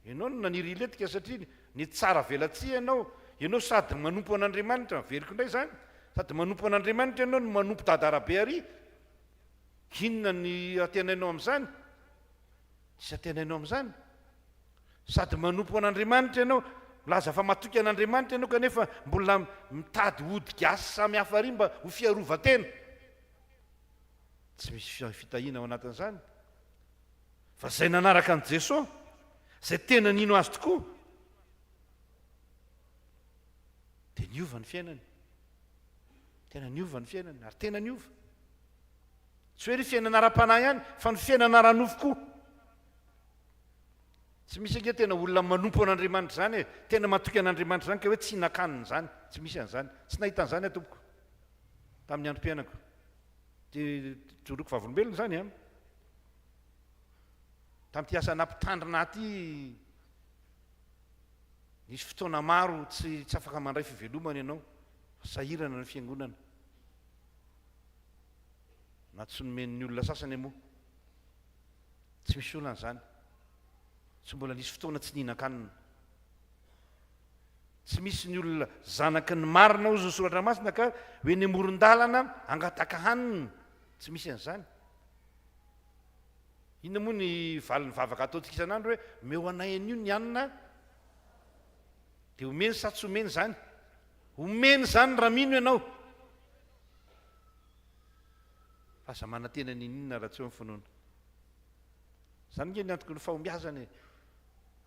Ianao no naniry hiletika satria ny tsara velatsia ianao sady manompo an'Andriamanitra, veriko indray izany. Sady manompo an'Andriamanitra ianao no manompo dadarabe ary. Inona ny atenainao amin'izany? Tsy atenainao amin'izany. Sady manompo an'Andriamanitra ianao, milaza fa matoky an'Andriamanitra ianao kanefa mbola mitady ody gasy samy hafa ary mba ho fiarovan-tena. Tsy misy fitahiana ao anatin'izany. Fa izay nanaraka an'i Jesosy, izay tena nino azy tokoa, dia niova ny fiainany. Tena niova ny fiainany, ary tena niova. Tsy hoe ny fiainana ara-panahy ihany, fa ny fiainana ara-nofo koa. Tsy misy ange tena olona manompo an'Andriamanitra zany tena matoky an'Andriamanitra zany ka hoe tsy nakanina zany, tsy misy an'izany. Tsy nahita an'izany tompoko tamin'ny androm-piainako. Dia joroko vavolombelona zany tamin'ity asa nampitandrina aty nisy fotoana maro tsy afaka mandray fivelomana ianao, sahirana ny fiangonana. na tsy nomen'ny olona sasany moa tsy misy olana zany tsy mbola nisy fotoana tsy nihinan-kanina tsy misy ny olona zanaky ny marina ozy ny soratra masina ka hoe ny moron-dalana angataka hanina tsy misy an'izany inona moa ny valiny vavaka ataontsika isan'andro hoe meo anay an'io ny anina dia omeny sa tsy omeny zany omeny zany raha mino ianao fa za manantena ninina raha tsy eo amin'ny finoana zany nge ny antoko ny fahombiazany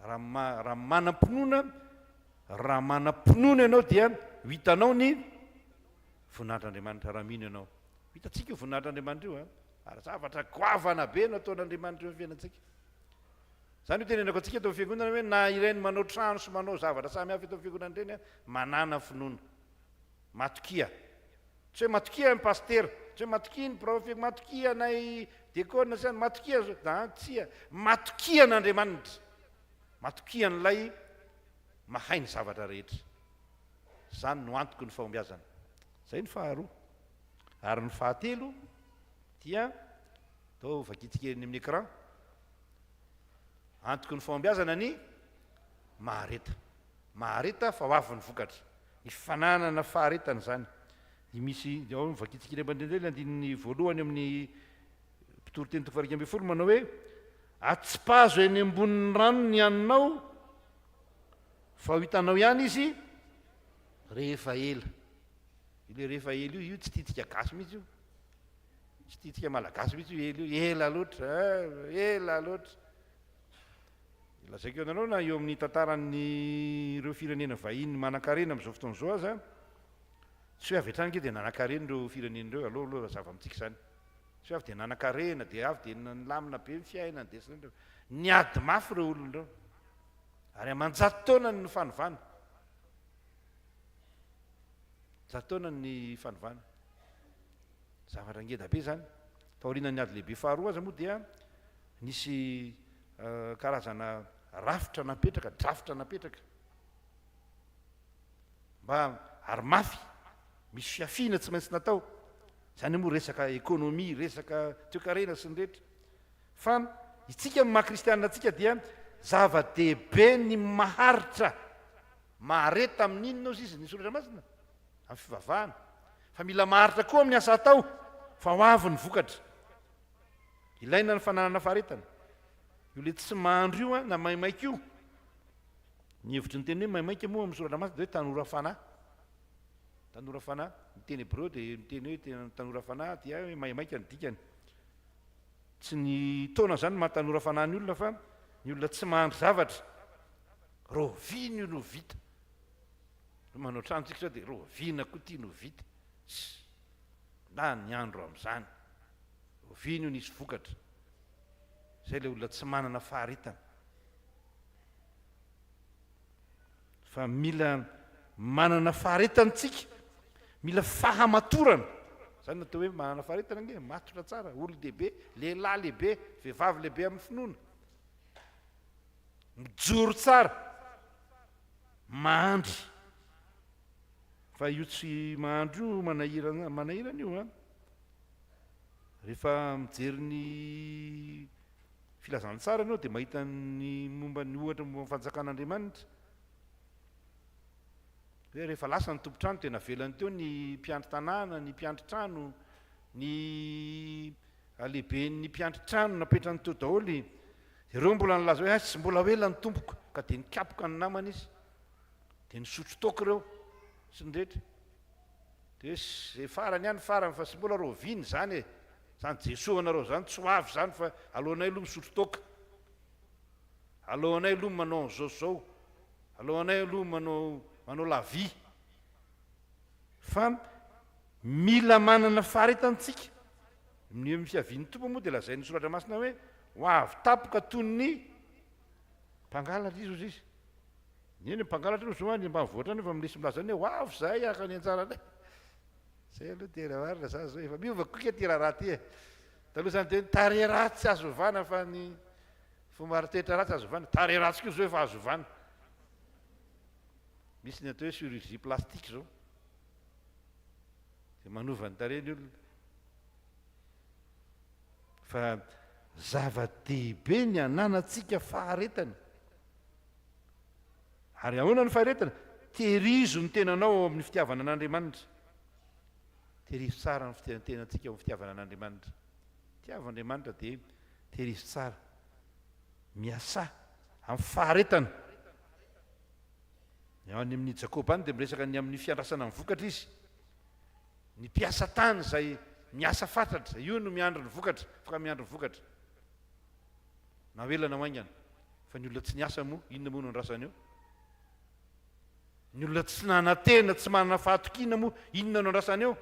raha manam-pinoana raha manam-pinoana ianao dia hitanao ny voninahitran'Andriamanitra raha mino ianao hitantsika io voninahitran'Andriamanitra io ary zavatra goavana be nataon'Andriamanitra eo amin'ny fiainantsika zany ho tenenako antsika eto amin'ny fiangonana hoe na ireny manao trano sy manao zavatra samy hafa eto amin'ny fiangonana ireny manana finoana matokia tsy hoe matokia ny pastera tsy hoe matokia ny profeta matokia nay dekona sy matokia tsia matokia n'Andriamanitra matokia n'ilay mahay ny zavatra rehetra zany no antoko ny fahombiazana zay ny faharoa ary ny fahatelo dia atao vakitsika eny amin'ny écran antoko ny fahombiazana ny mahareta fa ho avy ny vokatra ny fananana faharetana zany misy ao vakitsika eny mandrendrely andininy voalohany amin'ny mpitoroteny tofarika ambin'ny folo manao hoe atsipazo eny ambonin'ny rano ny aninao fa ho hitanao ihany izy rehefa ela ile rehefa ela io tsy tiatsika gasy mihitsy io tsy tiatsika malagasy mihitsy io ela io ela loatra lazaiko ianareo na eo amin'ny tantaran'ny ireo firenena vahiny manan-karena amin'izao fotoana izao aza tsy hoe avy hatrany ke dia nanan-karena ireo firenen'ireo aloha zava amintsika zany tsy hoe avy dia nanan-karena dia avy dia lamina be ny fiainana dia sreo ny ady mafy ireo olona ireo ary amanjato taona ny fanovana zato taona ny fanovana zavatra ngeda be zany taorianany ady lehibe faharoa aza moa dia nisy karazana rafitra napetraka drafitra napetraka mba ary mafy misy fiafiana tsy maintsy natao zany moa resaka ekônomia resaka toekarena sy ny rehetra fa itsika maha-kristianina atsika dia zava-dehibe ny maharitra mahareta amin'inona ozy izy ny soratra masina amin'ny fivavahana fa mila maharitra koa amin'ny asa atao fa ho avy ny vokatra ilaina ny fananana faharetana io le tsy mahandro io na maimaika io ny hevitry ny teny hoe maimaika moa amin'ny soratra masina dia hoe tanora fanahy ny teny hébreu dia miteny hoe tanora fanahy dia hoe maimaika ny dikany tsy ny taona zany mahatanora fanahy ny olona fa ny olona tsy mahandro zavatra rovina io no vita manao tranotsika sao dia rovina koa tia no vita na ny andro amin'izany rovina io nisy vokatra zay le olona tsy manana faharetana fa mila manana faharetantsika mila fahamatorana zany natao hoe manana faharetana nge matotra tsara olo lehibe lehilahy lehibe vehivavy lehibe amin'ny finoana mijoro tsara mahandry fa io tsy mahandro io manahirana io rehefa mijery ny filazany tsara anao dia mahita ny momba ny ohatra momba ny fanjakan'Andriamanitra hoe rehefa lasa ny tompotrano tena velany teo ny mpiandry tanàna ny mpiandry trano ny lehibe ny mpiandry trano napetrany teo daholy ireo mbola nilaza hoe sy mbola hoela ny tompoko ka dia nikapoka ny namana izy dia nisotro toka ireo sy ny rehetra dia hoe zay farany ihany farany fa sy mbola roviny zany zany jesoa anareo zany tsy ho avy zany fa alohanay aloha misotro toka alohanay aloha manao an'izao zao alohanay aloha manao lavia fa mila manana faharetantsika ny amin'ny fiavian'ny tompo moa dia lazay ny soratra masina hoe ho avy tapoka toy ny mpangalatra izy ozy izy eny mpangalatra io zao ny mba mivoatra any fa milisy milaza ny hoe ho avy zahay aka ny anjaranay zay aloha tena marina za zao efa miova koa ke ty raha ty taloha zany de tare ratsy azovana fa ny fomba toetra ratsy azovana tare ratsy koa zao efa azovana misy ny atao hoe chirurgie plastique zao de manova ny tareny olona fa zava-dehibe ny ananantsika faharetana. Ary ahoana ny faharetana? Tehirizo ny tenanao amin'ny fitiavana an'Andriamanitra. Tehirizo tsara ny tenantsika amin'ny fitiavana an'Andriamanitra. Tiava Andriamanitra dia tehirizo tsara. Miasa amin'ny faharetana. Ao any amin'ny Jakoba any dia miresaka ny amin'ny fiandrasana amin'ny vokatra izy. Ny mpiasa tany izay miasa fatratra, io no miandry ny vokatra, afaka miandry ny vokatra. Na hoelana hoaingana, fa ny olona tsy niasa moa, inona moa no andrasany eo? Ny olona tsy nanantena, tsy manana fahatokiana moa, inona no andrasany eo?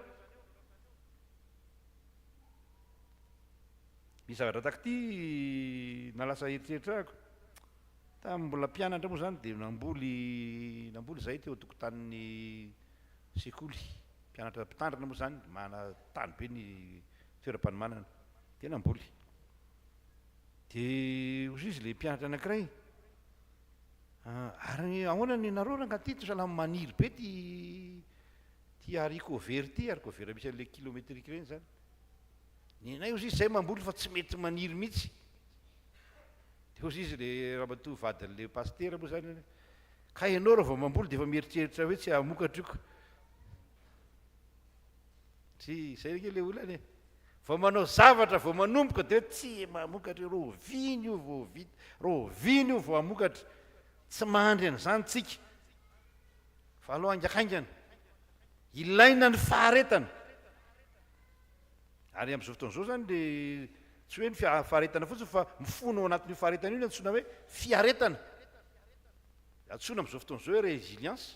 Misy zavatra taky nalasa eritreritrahako. Tamin'ny mbola mpianatra moa zany dia namboly izay teo tokotanin'ny sekoly. Mpianatra mpitandrina moa zany, mana tany be ny toeram-panomanana, dia namboly. Dia ozy izy ilay mpianatra anankiray, ary ahoana ny nareo rangahy ty sahala maniry be ty haricot vert ty, haricot vert misy an'ilay kilométrique ireny zany. Ny anay ozy izy izay mamboly fa tsy mety maniry mihitsy. Dia ozy izy ilay ramatoa vadin'ilay pastera moa zany, ka ianao raha vao mamboly dia efa mieritreritra hoe tsy hamokatra io. Tsy izay ilay olana e. Vao manao zavatra vao manomboka dia hoe tsy mamokatra, roviny io vao vita, roviny io vao hamokatra. Tsy mahandry an'izany tsika. Fa aloha haingakaingana. Ilaina ny faharetana. Ary amin'izao fotoan'izao zany dia tsy hoe ny faharetana fotsiny fa mifono ao anatin'io faharetana io no antsoina hoe fiaretana. Antsoina amin'izao fotoan'izao hoe résilience.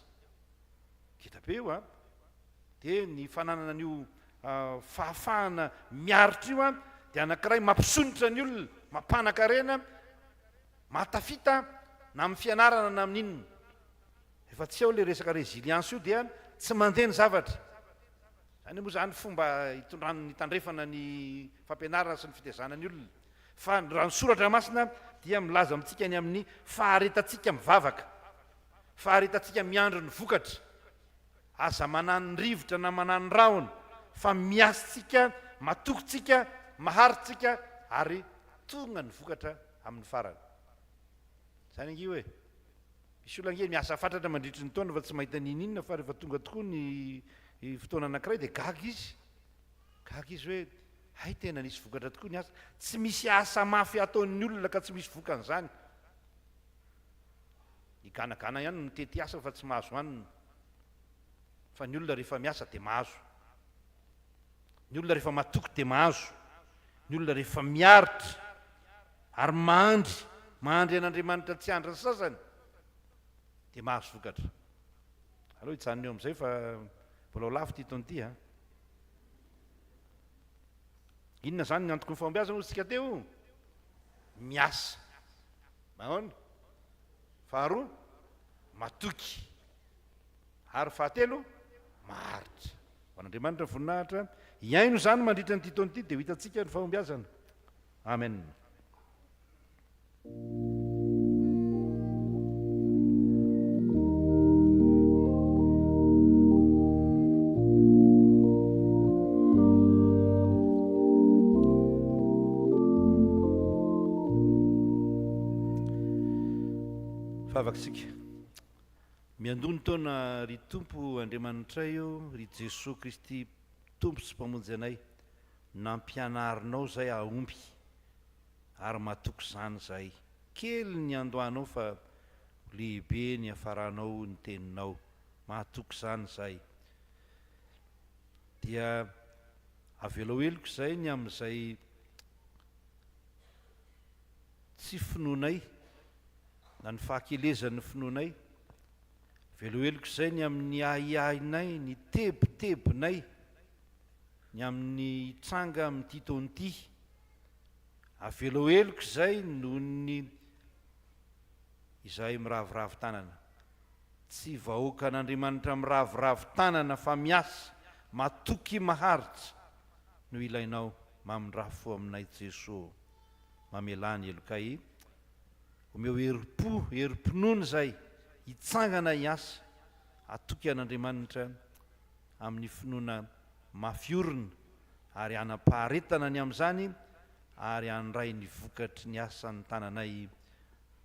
Ngita be io a. Dia ny fananana an'io fahafahana miaritra io a dia anankiray mampisonitra ny olona, mampanankarena, mahatafita na amin'ny fianarana na amin'ny inona. Efa tsy ao ilay resaka résilience io dia tsy mandeha ny zavatra. Zany moa zany fomba hitondrany tandrefana ny fampianarana sy ny fitaizana ny olona. Fa raha ny soratra masina dia milaza amintsika ny amin'ny faharetantsika mivavaka, faharetantsika miandry ny vokatra, aza manano ny rivotra na manano ny rahona, fa miasintsika, matokontsika, maharitsika ary tonga ny vokatra amin'ny farany. Zany angy hoe misy olona ange miasa fatratra mandritry ny taona fa tsy mahita ninina, fa rehefa tonga tokoa ny fotoana anankiray dia gaga izy. Gaga izy hoe hay tena nisy vokatra tokoa ny asa. Tsy misy asa mafy ataon'ny olona ka tsy misy vokan'izany. Ny ganagana ihany no mitety asa fa tsy mahazo anina. Fa ny olona rehefa miasa dia mahazo. Ny olona rehefa matoky dia mahazo. Ny olona rehefa miaritra ary mahandry an'Andriamanitra tsy andra ny sasany dia mahazo vokatra. Aleo hitsanina eo amin'izay fa mbola ho lafo ty taona ity a. Inona zany ny antoko ny fahombiazana ozy tsika teo? Miasa. Mahona? Faharoa, matoky. Ary fahatelo, maharitra. Ho an'Andriamanitra voninahitra iaino zany mandritra nyity taona ity dia ho hitantsika ny fahombiazana. Amen. Favakatsika. Miandony taona ry Tompo Andriamanitra io, ry Jesosy Kristy Tompo sy mpamonjy anay, nampianarinao zay aomby ary matoky izany zay. Kely ny andohanao fa lehibe ny hafaranao ny teninao, mahatoky izany zay. Dia avelao heliko izay ny amin'izay tsy finoanay na ny fahakelezan'ny finoanay. Velo heliko izay ny amin'ny ahiahinay, ny tebotebonay, ny amin'ny tranga amin'ity taona ity. Avelo heliko izay noho ny izay miravoravo tanana. Tsy vahoaka an'Andriamanitra miravoravo tanana fa miasa, matoky maharitra no ilainao mamindrafo aminay Jesosy. Mamelany elokay, omeo herim-pinoana izay hitsangana hiasa, atoky an'Andriamanitra amin'ny finoana mafiorina ary anapaharetana ny amin'izany ary andray ny vokatry ny asan'ny tananay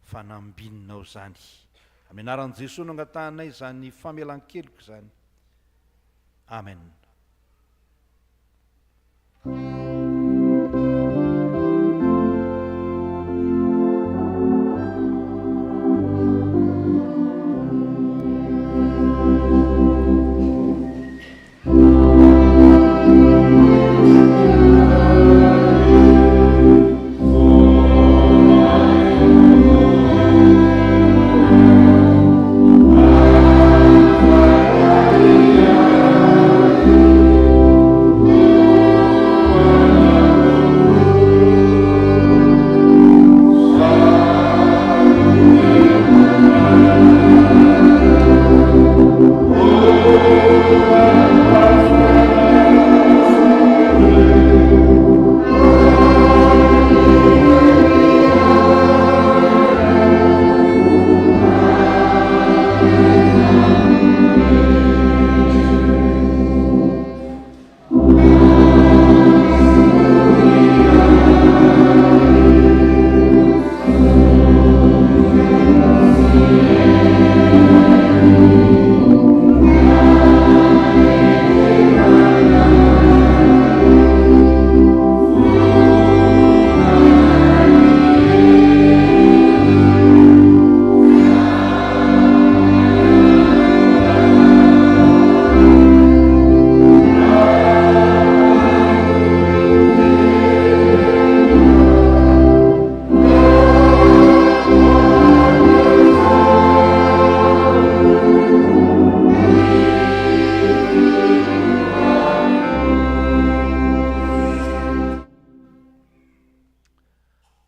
fanambinonao zany. Amin'ny anaran'i Jesosy no angatanay zany famelan-keloka zany. Amen.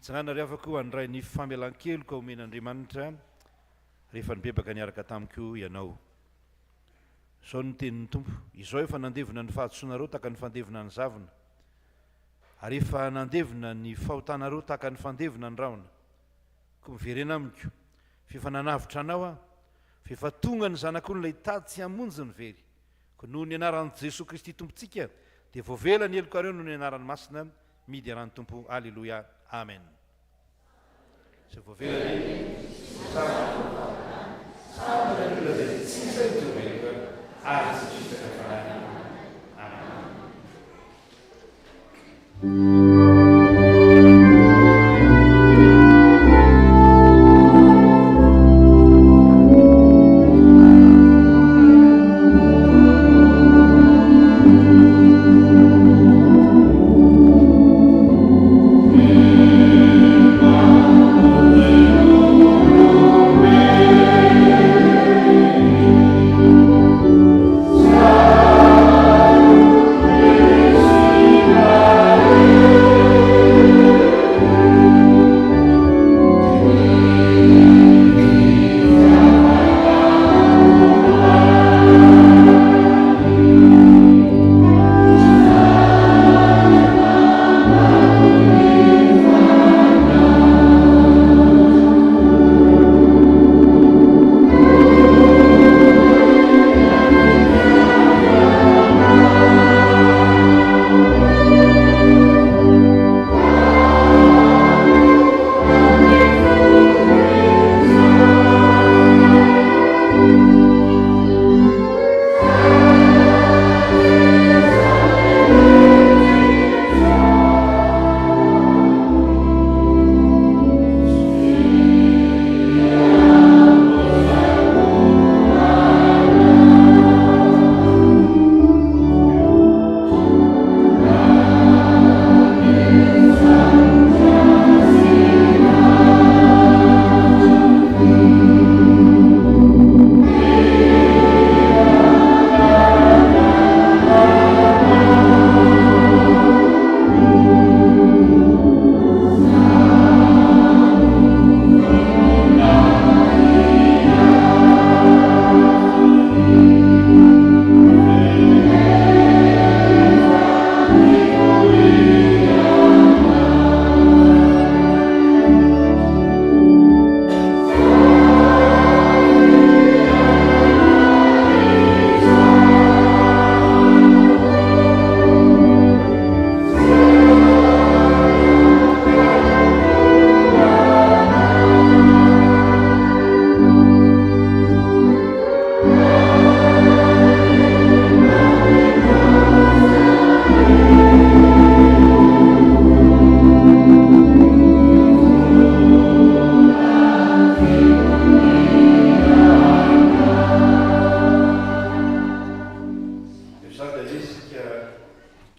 Tsanganary afaka andray ny famelan-keloka omen'Andriamanitra rehefa nibebaka niaraka tamiko ianao. Sao ny tenin'ny Tompo, izao efa nandevina ny fahadosoanareo taka ny fandevina ny zavona, ary efa nandevina ny fahotanareo taka ny fandevina ny raona. Ko miverena amiko fefa nanavitra anao fefa tonga ny zanak'olona hitady tsy hamonjy ny very. Ko noho ny anaran'i Jesosy Kristy Tompontsika dia voavela ny heloka reo noho ny anarany masina midy aran'ny Tompo. Alleluia. Amen. Se voavela ny Amen.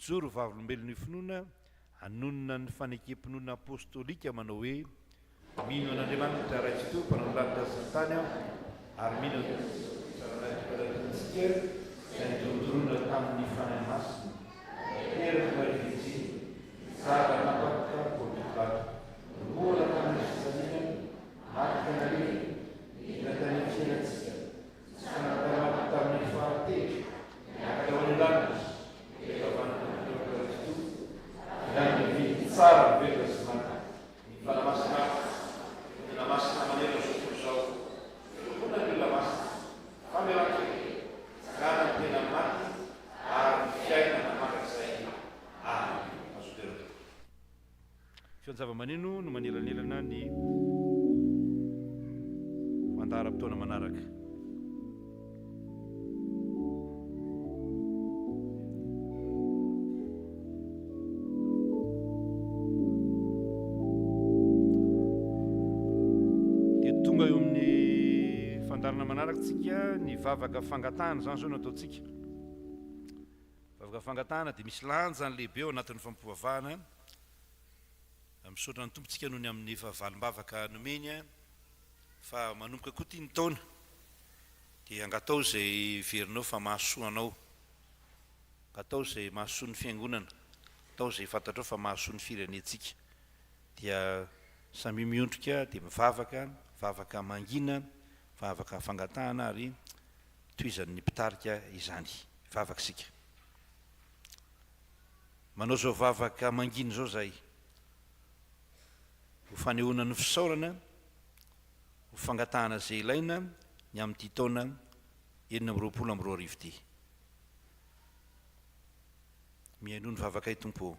ijoro vavolombelony finoana anonona ny fanekempinoana apôstôlika manao hoe mino an'andriamanitra raitsy to mpanao lanitra sy ny tany aho ary mino saranaitsika izay nitondorona tamin'ny fanahy masina eriny marivitsy zara napaka pôlitolato mbola tamin'ny fisanina marika nare natanyfiainatsika sanatamaty tamin'ny fahatelo miakao any lanitra tsara mivelona sy maka nyfanamasina namasina manera zokolo zao ona nila masina famerake gana tena maty ary fiainana makazay ary azotero fianjava-manino no manelanelana ny mandaram-potoana manaraka manarakatsika ny vavaka fangatahana zany zao no ataotsika vavaka fangatahana dia misy lanja ny lehibe ao anatin'ny fampihavahana misaotra ny tompontsika noho ny amin'ny fahavalim-bavaka nomeny fa manomboka koa tia ny taona dia angatao zay verinao fa mahasoa anao ngatao zay mahasoa ny fiangonana atao zay fantatrao fa mahasoa ny firenentsika dia samy miondrika dia mivavaka vavaka mangina vavaka fangatahana ary toizan'ny mpitarika izany vavakasika manao zao vavaka mangina zao zay ho fanehoana ny fisaorana ho fangatahana zay ilaina ny amin'ity taona 2024 ity miaino ny vavaka y tompo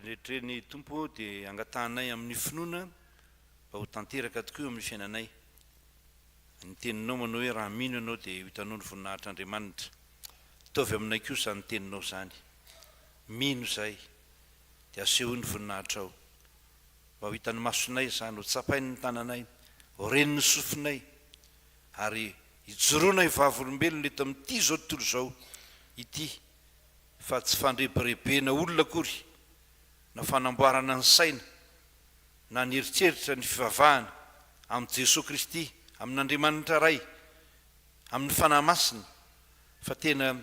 rehetreny tompo dia angatahnay amin'ny finoana mba ho tanteraka tokoa eo amin'ny fiainanay ny teninao manao hoe raha mino ianao dia hitanao ny voninahitr'Andriamanitra taovy aminay kosa ny teninao zany mino zay dia aseho ny voninahitra ao mba ho hitan'ny masonay zany ho tsapainy ny tananay ho reny ny sofinay ary hijoroana ivavolombelona eto amin'ity zao tontolo zao ity fa tsy fandrebirebena olona akory na fanamboarana ny saina na nyeritreritra ny fivavahana amin'i Jesosy Kristy amin'Andriamanitra ray amin'ny fanahy masina fa tena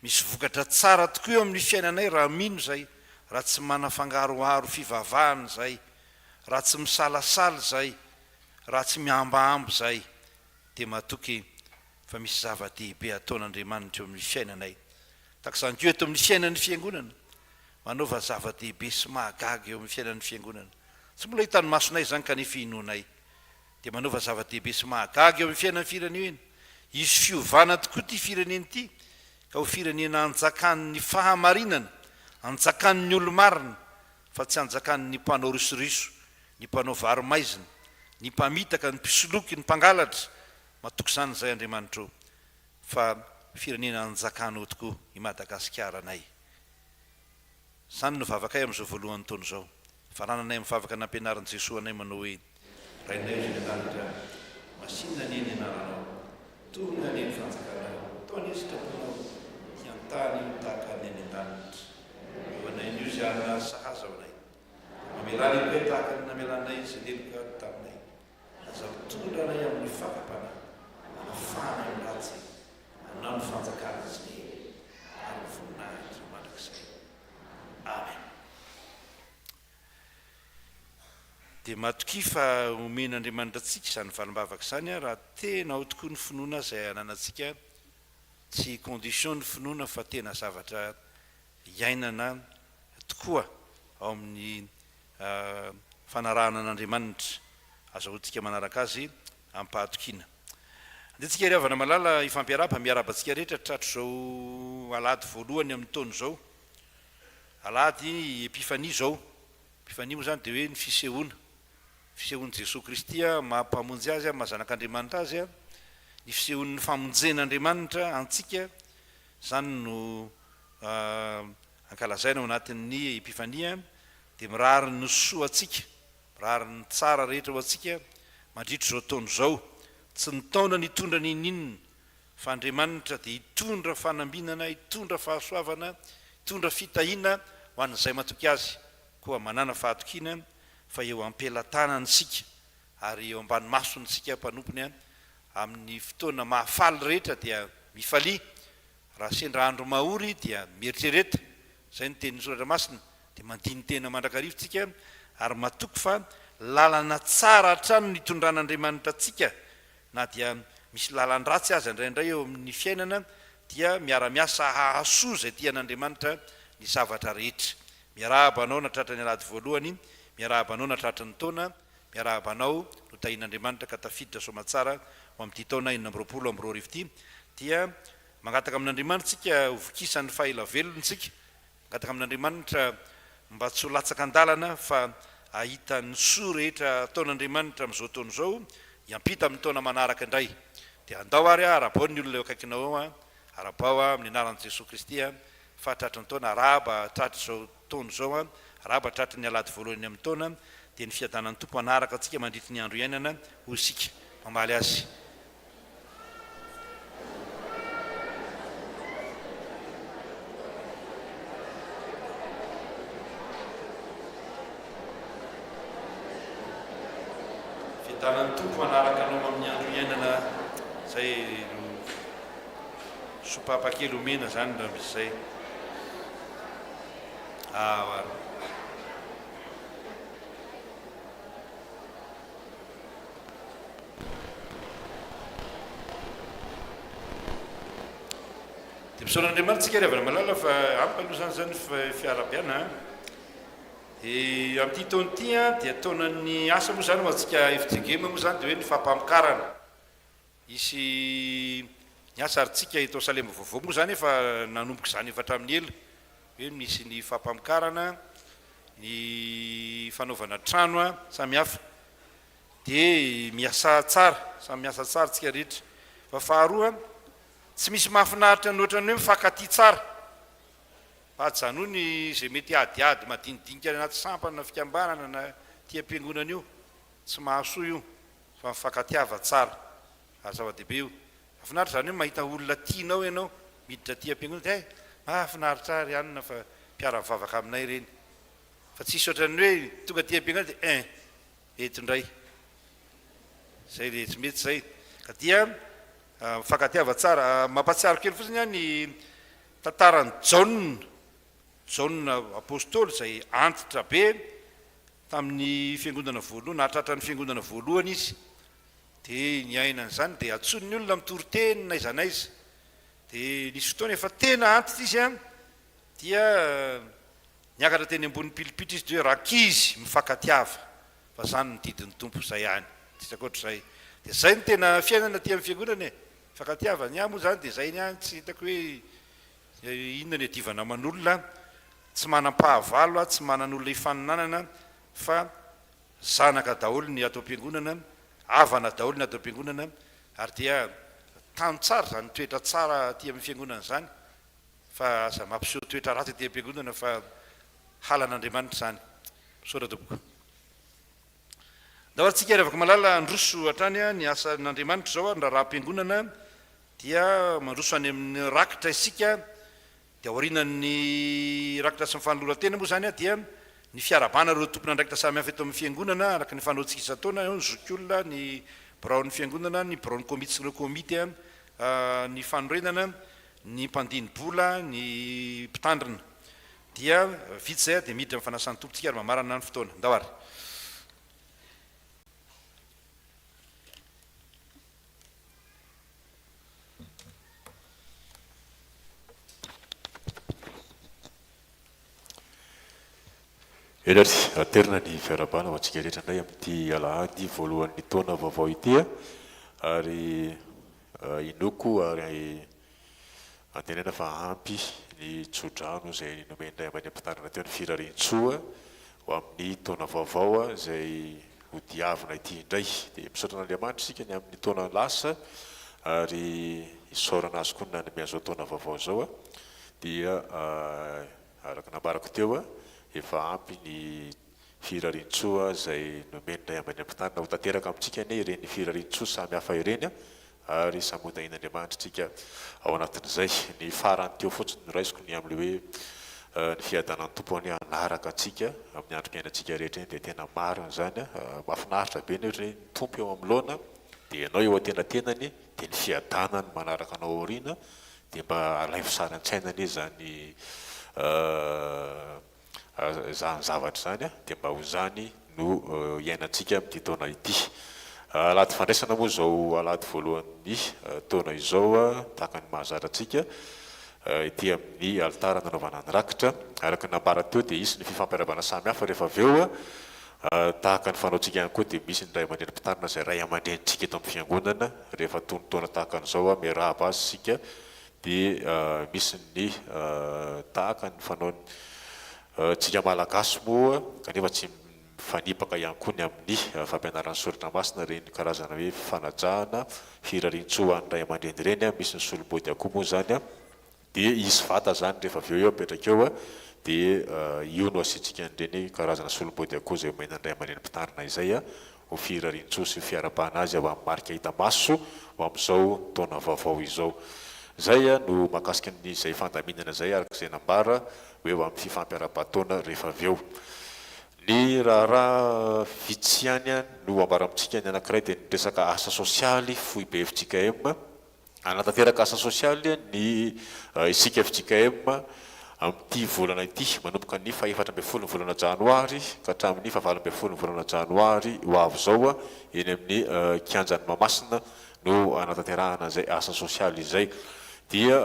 misy vokatra tsara tokoa eo amin'ny fiainanay raha mino zay raha tsy manafangaroharo fivavahana zay raha tsy misalasala zay raha tsy miambaambo zay dia matoky fa misy zava-dehibe ataon'Andriamanitra eo amin'ny fiainanay takizany koa eto amin'ny fiainan'ny fiangonana manaova zava-dehibe sy mahagaga eo amin'ny fiainan'ny fiangonana tsy mbola hitany masonay zany kanefa inonay dia manaova zava-dehibe sy mahagaga eo amin'ny fiainan'ny firenena izy fiovana tokoa ty firenena ity ka ho firenena anjakan'ny fahamarinana anjakan'ny olo-marina fa tsy anjakan'ny mpanao risoriso ny mpanao varomaizina ny mpamitaka ny mpisoloky ny mpangalatra matoky zany zay Andriamanitra eo fa firenena anjakanao tokoa i Madagasikara anay zany no vavakay amin'izao voalohan'ny taona zao farananay mivavaka nampianaran'i Jesosy anay manao hoe rainay zay danitra masinina neny anaranao tonga neny fanjakanao taony sitraponao hiantany mitaka neny an-danitra eo anay nio zay ana sahaza ao anay mamelana koe tahaka ny namelanay zay leloka taminay aza mitondra anay amin'ny fakapana manafana amin'ny ratsy anao ny fanjakana sy ny ary voninahitra mandrakizay amen dia matoki fa omen'andriamanitra antsika izany valom-bavaka izany a raha tena ao tokoa ny finoana izay ananantsika tsy condition ny finoana fa tena zavatra iainana tokoa ao amin'ny fanarahana an'andriamanitra azahoantsika manaraka azy ampahatokiana. Dia tsika ry havana malala ifampiaraba miarabantsika rehetra tratro zao alady voalohany amin'ny taona zao, alady epifania zao. Epifania moa zany dia hoe ny fisehoan'i Jesosy Kristy mampamonjy azy mahazanak'Andriamanitra azy ny fisehoan'ny famonjen'Andriamanitra antsika zany no ankalazaina ao anatin'ny epifania dia mirary ny soa atsika, mirary ny tsara rehetra ho atsika mandritro zao taona zao. Tsy ny taona nitondra ninninona fa Andriamanitra dia hitondra fanambinana, hitondra fahasoavana, hitondra fitahiana ho an'izay matoky azy, koa manana fahatokiana fa eo ampelantanany sika ary eo ambany masony sika mpanompony amin'ny fotoana mahafaly rehetra dia mifalia, raha sendra andro mahory dia mieritrereta, zay ny tenin'ny soratra masina, dia mandiny tena mandrakarivotsika ary matoky fa lalana tsara hatrano nitondran'Andriamanitra atsika, na dia misy lalan-dratsy azy indraindray eo amin'ny fiainana dia miara-miasa hahasoa izay tian'Andriamanitra ny zavatra rehetra. Miarabanao natratra ny alady voalohany, miarabanao natratra ny taona, miarabanao no tahin'Andriamanitra ka tafiditra somatsara ho amin'ity taona 420 ity, dia mangataka amin'Andriamanitra tsika hovokisany fahaela velontsika, mangataka amin'Andriamanitra mba tsy ho latsaka an-dalana fa ahita ny soa rehetra ataon'Andriamanitra amin'izao taona izao iampita amin'ny taona manaraka indray. Dia andao ary arabao ny olona eo akaikinao arabao amin'ny anaran'i Jesosy Kristy fa tratra ny taona araba tratra zao taona zao araba tratra ny alady voalohany amin'ny taona dia ny fiadanan'ny tompo anaraka atsika mandritra ny andro iainana ho isika mamaly azy. Fiadanan'ny tompo anaraka anao amin'ny andro iainana zay sopapakely omena zany raha misy zay. Dia misaoran'Andriamanitra tsika ry havana malala fa ampaloha zany fiarabiana amin'ity taona ity dia taonan'ny asa moa zany ho antsika efijengema moa zany dia hoe ny fampamokarana isy ny asa ary tsika eto Salema vaovao moa zany efa nanomboka izany efa hatramin'ny ela hoe misy ny fampamokarana, ny fanaovana trano samihafa dia miasa tsara, samy miasa tsara tsika rehetra. Fa faharoa tsy misy mahafinaritra ny ohatrany hoe mifankatia tsara, fahajanony izay mety adiady madinidinika anaty sampana na fikambanana na tia-piangonana io tsy mahasoa io fa mifankatiava tsara ary zava-dehibe io. Mahafinaritra zany hoe mahita olona tianao ianao miditra tia-piangonana mahafinaritra ary anina fa mpiara-mivavaka aminay ireny, fa tsisy ohatrany hoe tonga tia-piangonana dia eto indray zay le tsy mety zay. Ka dia mifankatiava tsara. Mampatsiaro kely fotsiny ny tantaran'ny Jaona apôstôly izay antitra be tamin'ny fiangonana voalohany, nahatratra ny fiangonana voalohany izy dia ny ainan'izany dia atsony ny olona mitory-teny naiza naiza, dia nisy fotoana efa tena antitra izy dia niakatra teny ambony pilipitra izy dia hoe rakizy mifankatiava fa zany ny didin'ny tompo izay ihany, tsisy ankoatr'izay. Dia zay ny tena fiainana ty amin'ny fiangonana mifankatiava. Ny amo zany dia zay ny any tsy hitako hoe inona ny adivana aman'olona, tsy manam-pahavalo tsy manan'olona hifaninanana fa zanaka daholo ny atao am-piangonana, havana daholo ny atao am-piangonana ary dia tany tsara zany toetra tsara ty amin'ny fiangonana zany, fa aza mampiseho toetra ratsy ty am-piangonana fa halan'Andriamanitra zany. Misaotra tompoko. Ndao ary tsika ry afaka malala androso hatrany ny asan'Andriamanitra zao ny raha-piangonana dia mandroso any amin'ny rakitra isika dia aorinan'ny rakitra sy mifanoloran-tena moa zany dia ny fiarabana ireo tompona andraikitra samihafa eto amin'ny fiangonana araka ny fanaontsika isan-taona ny zokiolona, ny braon'ny fiangonana, ny braon'ny komity sy ireo komity ny fanorenana, ny mpandiny-bola, ny mpitandrina dia vitsy zay dia miditra amin'ny fanasan'ny tompontsika ary mamarana ny fotoana. Ndao ary Eny aterina ny fiarabana ho antsika rehetra indray amin'ity alahady voalohan'ny taona vaovao ity ary inoko ary antenena fa ampy ny tsodrano izay nomendray amin'ny ampitarana teo ny firarintsoa ho amin'ny taona vaovao izay hodiavina ity indray dia misaotra an'Andriamanitra isika ny amin'ny taona lasa ary isaorana azy koa ny miazao taona vaovao zao dia araka nambarako teo efa ampy ny firarintsoa izay nomendray amin'ny ampitarana ho tanteraka amintsika ny ireny firarintsoa samy hafa ireny ary samy hotahin'Andriamanitra tsika ao anatin'izay ny farany teo fotsiny noraisiko ny amin'le hoe ny fiadanan'ny tompo any anaraka antsika amin'ny androm-piainantsika rehetra eny dia tena marina zany mahafinaritra be ny ny tompo eo amin'ny loana dia ianao eo an-tenatenany dia ny fiadanany manaraka anao aoriana dia mba alaivo sary an-tsainany izany zany zavatra zany dia mba ho zany no iainantsika amin'ity taona ity. Alady fandraisana moa zao alady voalohan'ny taona izao tahaka ny mahazatra antsika ity amin'ny altara nanaovana ny rakitra araka nambara teo dia isy ny fifampiarabana samy hafa rehefa avy eo tahaka ny fanaontsika ihany koa dia misy ny ray aman-dreny-mpitarina izay ray aman-drenitsika eto amin'ny fiangonana rehefa tonotaona tahaka an'izao miarahaba azy sika dia misy ny tahaka ny fanaony tsika malagasy moa kanefa tsy fanipaka ihany koa ny amin'ny fampianaran'ny soratra masina reny karazana hoe fanajahana firarintsoa ny ray aman-dreny ireny misy ny solobody akoho moa zany dia izy vata zany rehefa avy eo apetraka eo dia io no asiantsika an'ireny karazana solobody akoho izay omena ny ray aman-dreny-mpitarina izay ho firarintsoa sy fiarabana azy ao amin'ny marika hita maso ho amin'izao taona vaovao izao. Zay no makasika n'izay fandaminana zay araka izay nambara hoe ho amin'ny fifampiaraba-taona rehefa avy eo. Ny raha vitsy ihany no ambara amintsika ny anankiray dia ny resaka asa sosialy fohy be FJKM anatanteraka asa sosialy ny isika FJKM amin'ity volana ity manomboka ny faha-efatra ambin'ny folo ny volana janoary ka hatramin'ny faha-valo ambin'ny folo ny volana janoary ho avy zao eny amin'ny kianjan'ny Mahamasina no anatanterahana zay asa sosialy izay dia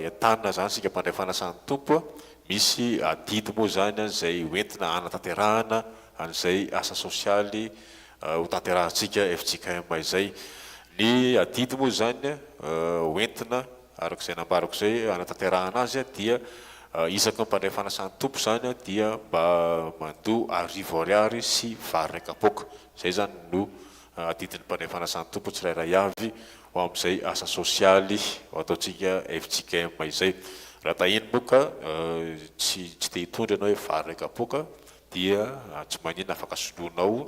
entanina zany sika mpandray fanasan'ny tompo misy adidy moa zany izay hoentina anatanterahana an'izay asa sosialy ho tanterahantsika FJKM izay ny adidy moa zany hoentina arak'izay nambarako izay anatanterahana azy dia isaky ny mpandray fanasan'ny tompo zany dia mba mandoa 1000 ariary sy vary ray kapoaka zay zany no adidin'ny mpandray fanasan'ny tompo tsirairay avy ho amin'izay asa sosialy ataontsika FJKM izay raha tahiny moa ka tsy te hitondra ianao hoe vary ray kapoaka dia tsy manina afaka soloanao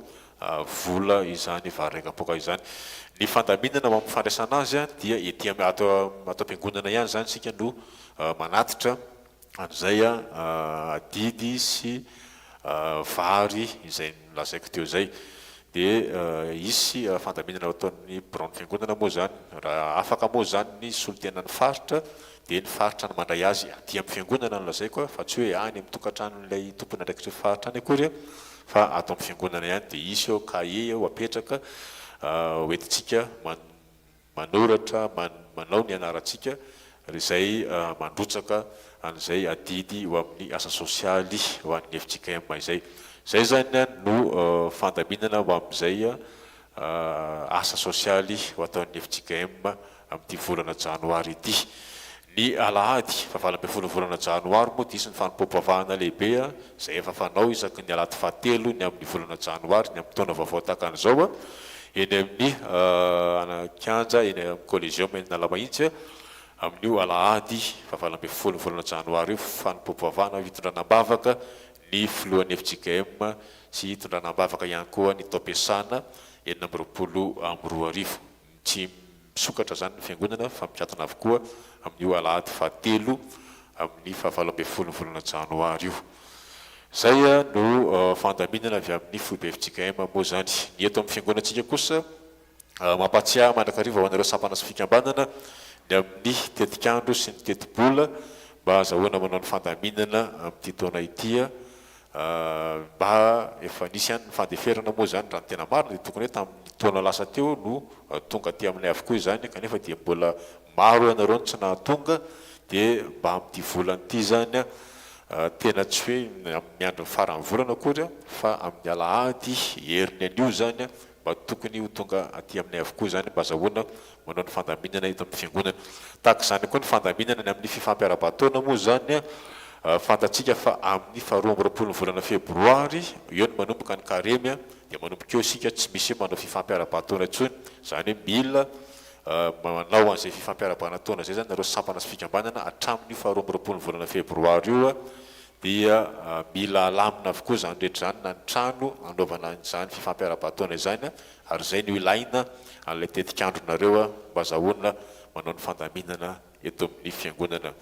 vola izany vary ray kapoaka izany. Ny fandaminana amin'ny fandraisana azy dia ety atao am-piangonana ihany zany sika no manatitra an'izay adidy sy vary izay nolazaiko teo zay dia isy fandaminana ataon'ny braon'ny fiangonana moa zany raha afaka moa zany ny solotenan'ny faritra dia ny faritra ny mandray azy aty amin'ny fiangonana nolazaiko fa tsy hoe any amin'ny tokantranon'ilay tompony andraikitry faritra any akory fa ato amin'ny fiangonana ihany dia isy eo kahie eo apetraka hoentintsika manoratra manao ny anarantsika izay mandrotsaka an'izay adidy ho amin'ny asa sosialy ho an'ny FJKM izay. Zay zany no fandaminana ho amin'izay asa sosialy ho ataon'ny FJKM amin'ity volana janoary ity. Ny alahady faha-valo ambin'ny folo volana janoary moa dia isy ny fanompoam-pavahana lehibe izay efa fanao isaky ny alahady fahatelo ny amin'ny volana janoary ny amin'ny taona vaovao tahaka an'izao eny amin'ny kianja eny amin'ny collegium eny Nalamahitsy amin'io alahady faha-valo ambin'ny folo volana janoary io fanompoam-pavahana hitondranam-bavaka ny filohan'ny FJKM sy hitondranam-bavaka ihany koa ny tao-piasana enina amby roapolo amby roa arivo tsy misokatra zany ny fiangonana fa mikatona avokoa amin'io alahady fahatelo amin'ny faha-valo ambin'ny folo volana janoary io. Zay no fandaminana avy amin'ny fohy be FJKM moa zany. Ny eto amin'ny fiangonantsika kosa mampatsiahy mandrakariva ho anareo sampana sy fikambanana ny amin'ny tetikandro sy ny tetibola mba azahoana manao ny fandaminana amin'ity taona ity mba efa nisy ihany ny fandeferana moa zany raha ny tena marina dia tokony hoe tamin'ny taona lasa teo no tonga aty aminay avokoa izany kanefa dia mbola maro ianareo ny tsy nahatonga dia mba amin'ity volana ity zany tena tsy hoe amin'ny andro ny farany volana akory fa amin'ny alahady heriny anio zany mba tokony ho tonga aty aminay avokoa zany mba zahoana manao ny fandaminana eto amin'ny fiangonana tahaka izany koa ny fandaminana ny amin'ny fifampiara-bataona moa zany fantatsika fa amin'ny faharoa amby roapolo ny volana febroary eo ny manomboka ny karemy dia manomboka eo isika tsy misy hoe manao fifampiara-bataona intsony zany hoe mila manao an'izay fifampiara-banataona zay zany nareo sampana sy fikambanana hatramin'ny faharoa amby roapolo ny volana febroary io dia mila alamina avokoa zany rehetra zany na ny trano anaovana izany fifampiara-bataona izany ary zay no ilaina an'ilay tetik'andronareo mba zahoana manao ny fandaminana eto amin'ny fiangonana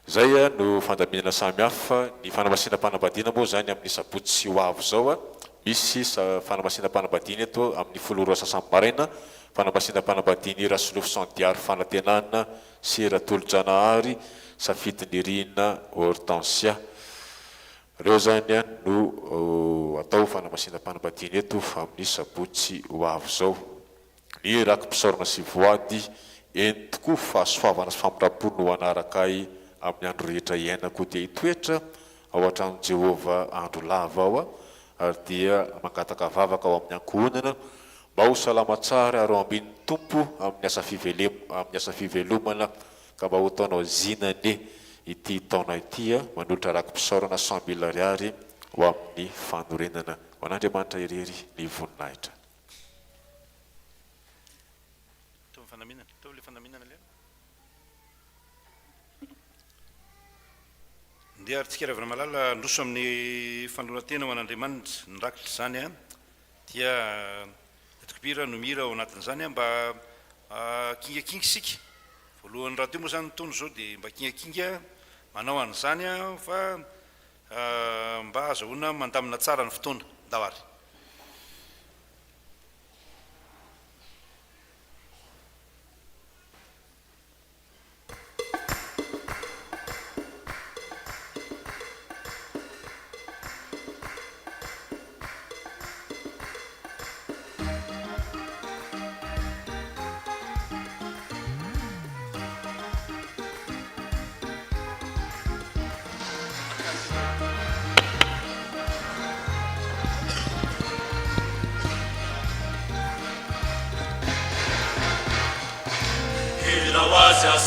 zay no fandaminana samihafa ny fanamasinam-panambadiana moa zany amin'ny sabotsy ho avo zao misy fanamasinam-panambadiana eto amin'ny foloroa sasamaraina fanamasinam-panambadiany rasolofo sandiary fanantenana sy ratolo-janahary safidin'irina hortensia reo zany no atao fanamasinam-panambadiana eto amin'ny sabotsy ho avo zao ny rakim-pisaorana sy voady eny tokoa fahasoavana sy fampirapolo no anarakay amin'ny andro rehetra iainako dia hitoetra ao an-trano Jehova andro lava ao ary dia mangataka vavaka ao amin'ny ankohonana mba ho salama tsara ary ao ambin'ny tompo amin'ny asa fivelomana ka mba ho taonao zinane ity taona ity manolotra rakim-pisaorana 100 000 ariary ho amin'ny fanorenana ho an'Andriamanitra irery ny voninahitra. Dia aritsika ravina malala ndroso amin'ny fanonantena ho an'Andriamanitra ny rakitra zany dia tokopira no mira ao anatin'izany mba kingakinga isika voalohan'ny raha teo moa zany tono zao dia mba kingakinga manao an'izany fa mba azahoana mandamina tsara ny fotoana dahary.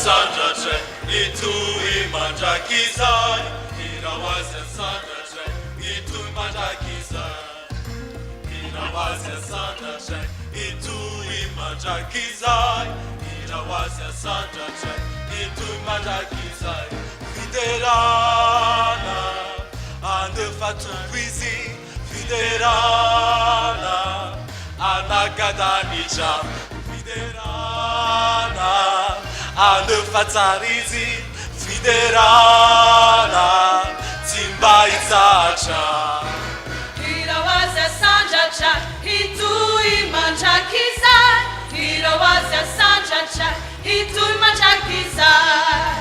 Sandratre itui mandrakizai irawazia sandratre itui mandrakizai irawazia sandratre itui mandrakizai irawazia sandratre itui mandrakizai fiderana ande fatumbizi fiderana anagadanicha fiderana ande fatsarizy fiderana timbaitsatra irawazia sandratra itui mandrakizai irawazia sandratra itui mandrakizai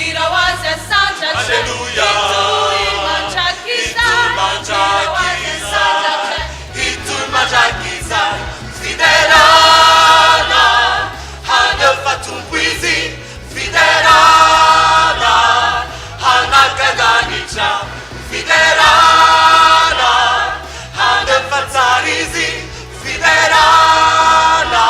irawazia sandratra itui mandrakizai irawazia sandratra itui mandrakizai fiderana ande fatumbizi fiderana hanagaganitra fiderana ande fatsarizy fiderana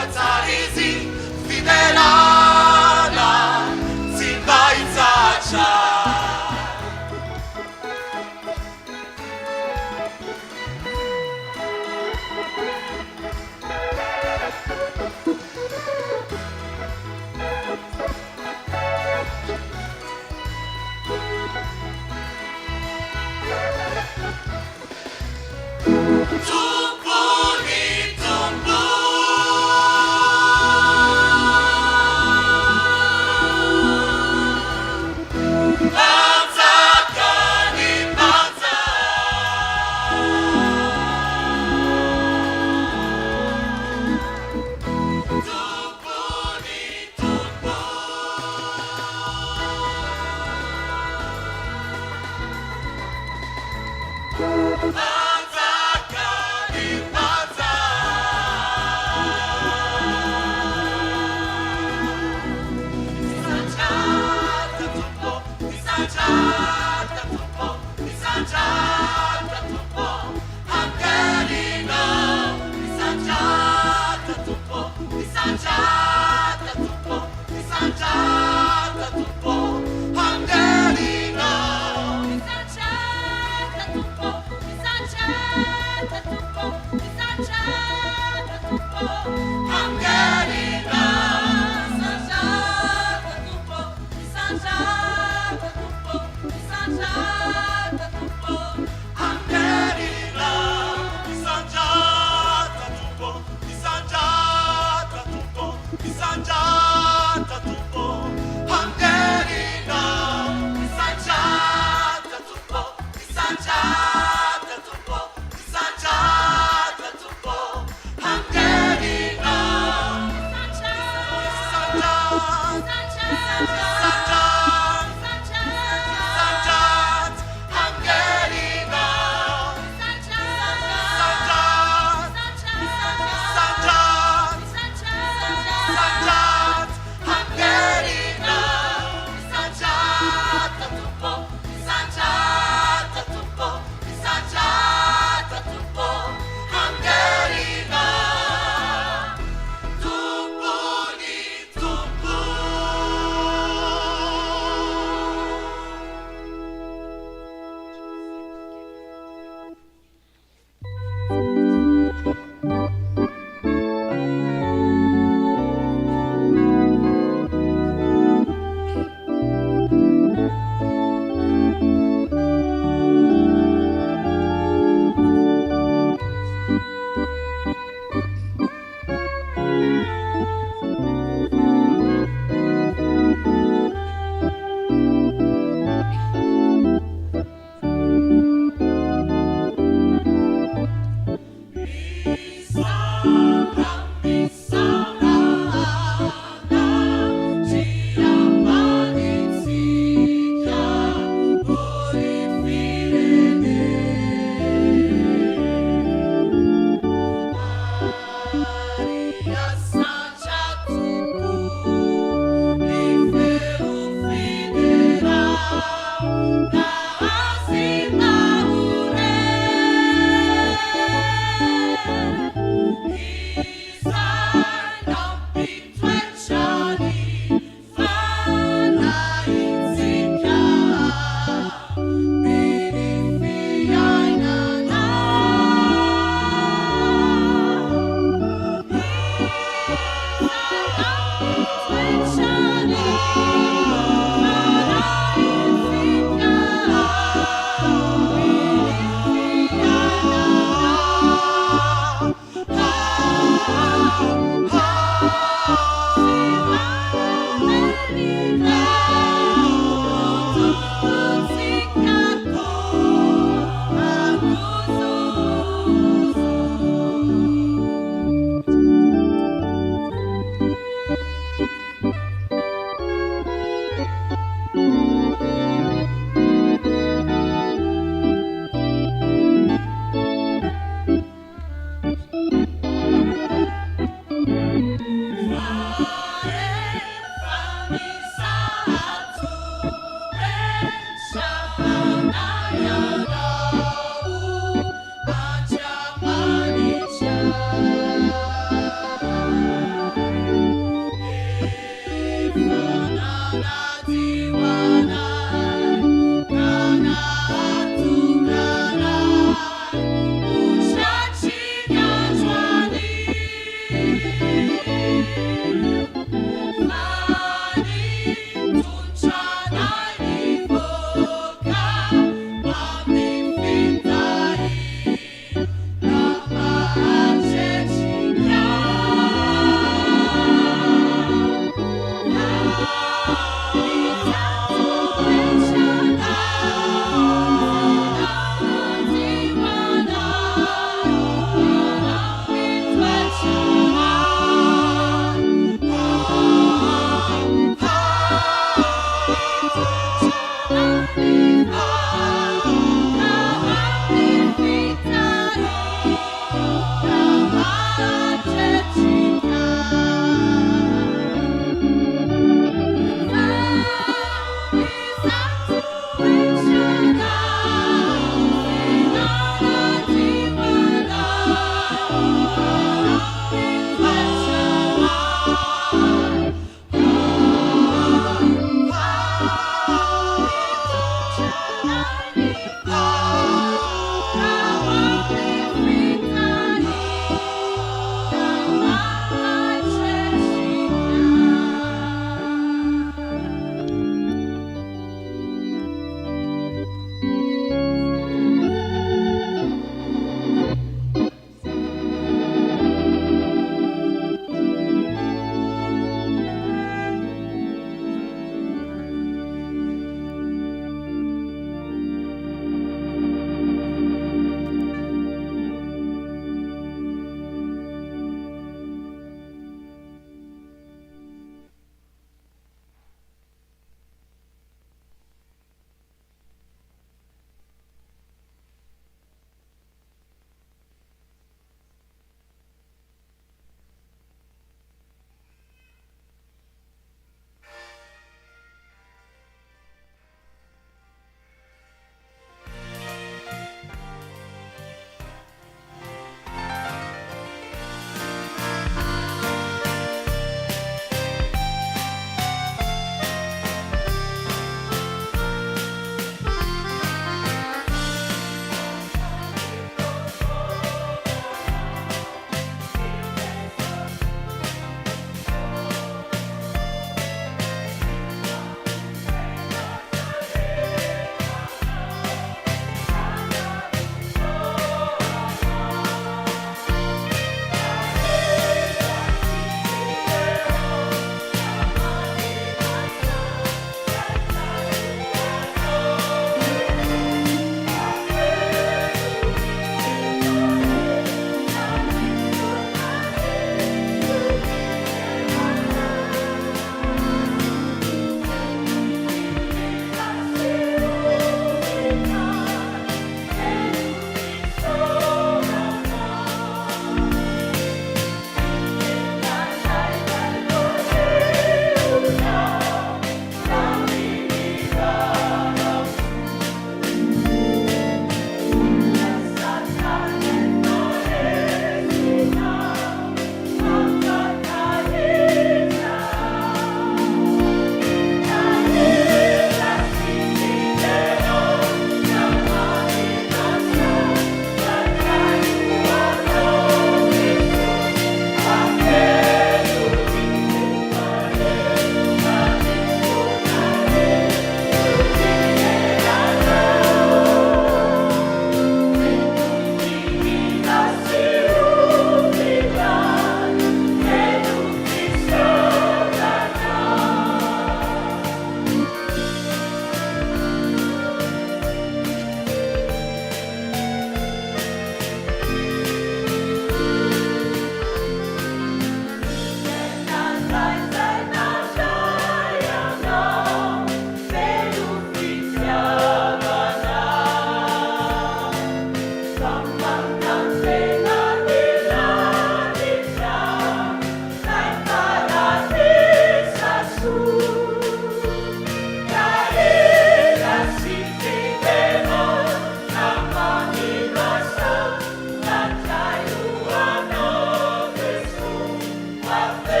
Bye.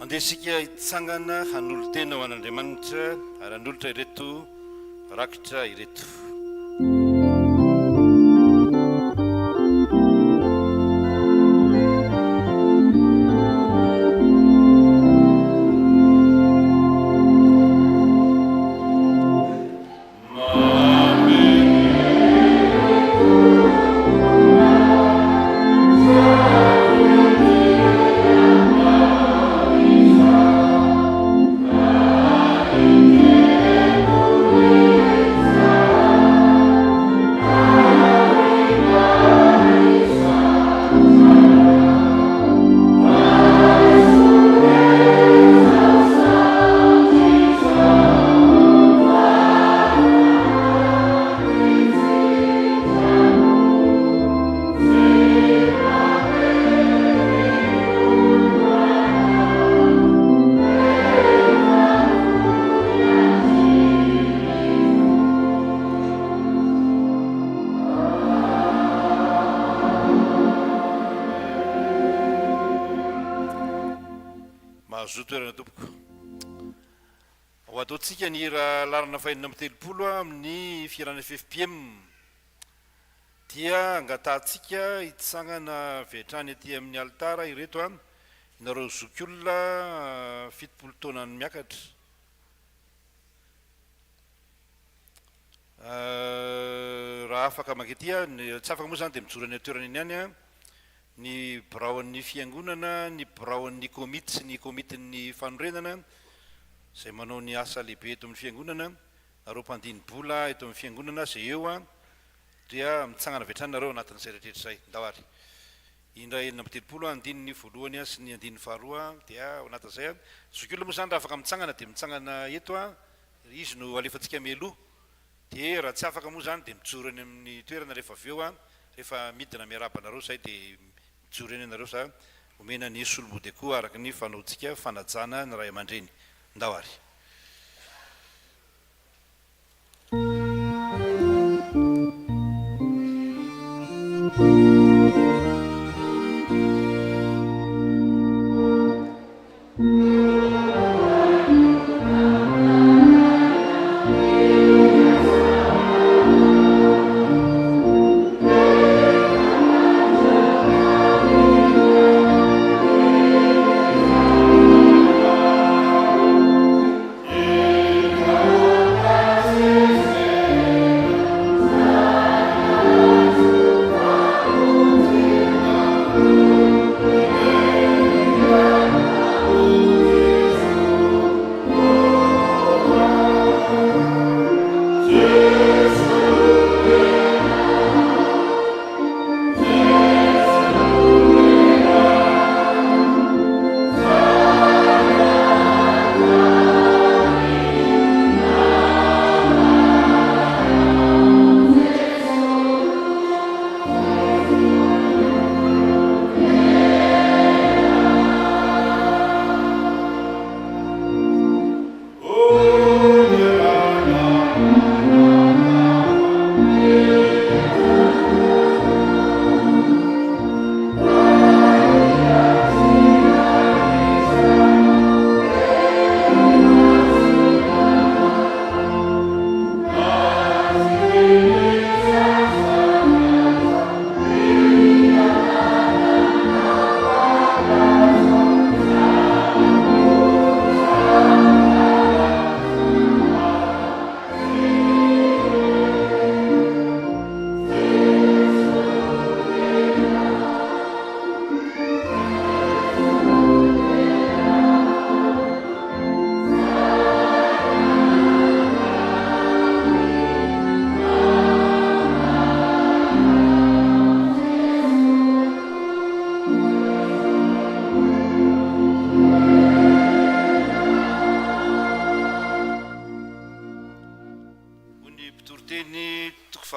andesika hitsangana hanolo tena ho an'Andriamanitra ary hanolotra ireto rakitra ireto. Toerana tompoko ho ataontsika ny hira larana fahinina amin'ny telopolo amin'ny firana FFPM dia angatahntsika hitsangana vetrany aty amin'ny altara ireto inareo zokiolona 70 taona ny miakatra raha afaka manketia tsy afaka moa zany dia mijoro any toerana iny any ny biraon'ny fiangonana ny biraon'ny komity sy ny komitin'ny fanorenana izay manao ny asa lehibe eto amin'ny fiangonana nareo mpandiny-bola eto amin'ny fiangonana zay eo dia mitsangana vetrany nareo anatin'izay rehetra izay ndawary indray enina amby telopolo andininy voalohany sy ny andininy faharoa dia ao anatin'izay zokiolona moa zany raha afaka mitsangana dia mitsangana eto izy no alefantsika mialoha dia raha tsy afaka moa zany dia mijoro any amin'ny toerana rehefa avy eo rehefa midina miarabanareo zay dia mijoro eny anareo sa omena ny solomody koa araka ny fanaontsika fanajana ny ray aman-dreny ndawary.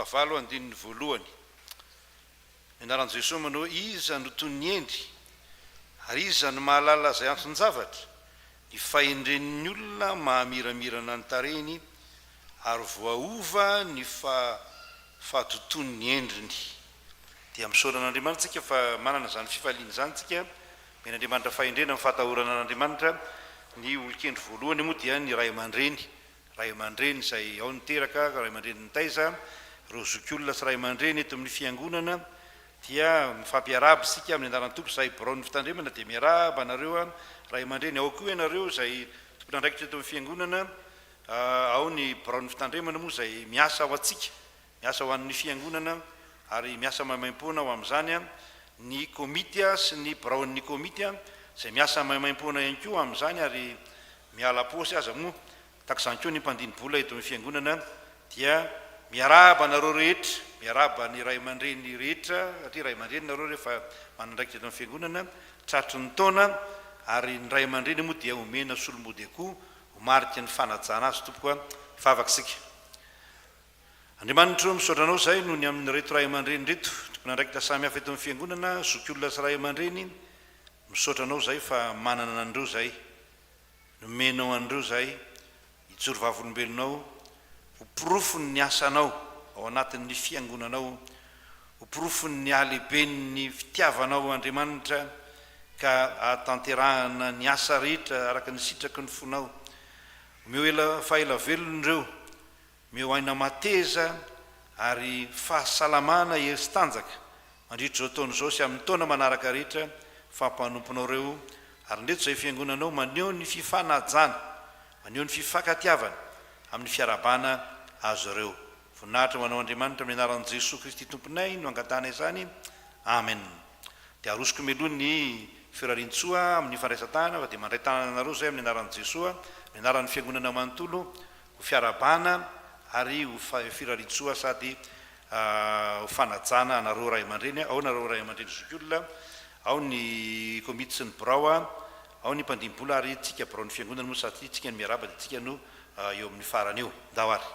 Valo andininy voalohany anaran'i Jesosy manao iza no toy ny endry ary iza no mahalala izay antson-javatra ny fahendren'ny olona mahamiramirana ny tarehiny ary voaova ny fatotoany ny endriny dia misaoran'Andriamanitra tsika fa manana zany fifaliana zany tsika men'andriamanitra fahendrena amin'ny fahatahorana an'andriamanitra ny olon-kendry voalohany moa dia ny ray aman-dreny izay ao niteraka ray aman-dreny nytaiza ro zokiolona sy ray aman-dreny eto amin'ny fiangonana dia mifampiaraba sika amin'ny anarany tompo izay braony fitandremana dia miaraba anareo ray aman-dreny ao koa ianareo izay tompona andraikitra eto amin'ny fiangonana ao ny braony fitandremana moa izay miasa ao atsika miasa ho an'ny fiangonana ary miasa mahimaimpona ao amin'izany ny komity sy ny braon'ny komity izay miasa mahimaimpona ihany koa amin'izany ary miala posy aza moa takizany koa ny mpandinibola eto amin'ny fiangonana dia miaraba nareo rehetra miaraba ny ray aman-dreny rehetra satria ray aman-dreny nareo rehefa manandraikitra eto amin'ny fiangonana tratry ny taona ary ny ray aman-dreny moa dia omena solomody koa homarika ny fanajana azy tompoka favakisika andriamanitra misaotra anao zay noho ny amin'ny reto ray aman-dreny reto tompona andraikitra samy hafa eto amin'ny fiangonana zokiolona sy ray aman-dreny misaotra anao zay fa manana an'ireo zay nomenao an'ireo zay hijoro vavolombelonao hopirofony ny asanao ao anatin'ny fiangonanao hopirofony ny alehibeny ny fitiavanao andriamanitra ka atanterahana ny asa rehetra araka ny sitraky ny fonao omeo faela velon'ireo meo aina mateza ary fahasalamana hery tanjaka mandritra zao taona zao sy amin'ny taona manaraka rehetra fampanomponao reo ary ndreto zay fiangonanao maneho ny fifanajana maneho ny fifankatiavana amin'ny fiarabana azo reo voninahitra manao andriamanitra amin'ny anaran'i Jesosy Kristy tomponay no angatana izany amen dia arosoko meloha ny firarintsoa amin'ny fandraisantana fa dia mandray tanana anareo zay amin'ny anaran'i Jesosy amin'ny anaran'ny fiangonana manontolo ho fiarabana ary ho firarintsoa sady ho fanajana anareo ray aman-dreny ao nareo ray aman-dreny zokiolona ao ny komity sy ny brao ao ny mpandimbola ary tsika brao ny fiangonana moa satria tsika ny miaraba dia tsika no eo amin'ny farany eo ndao ary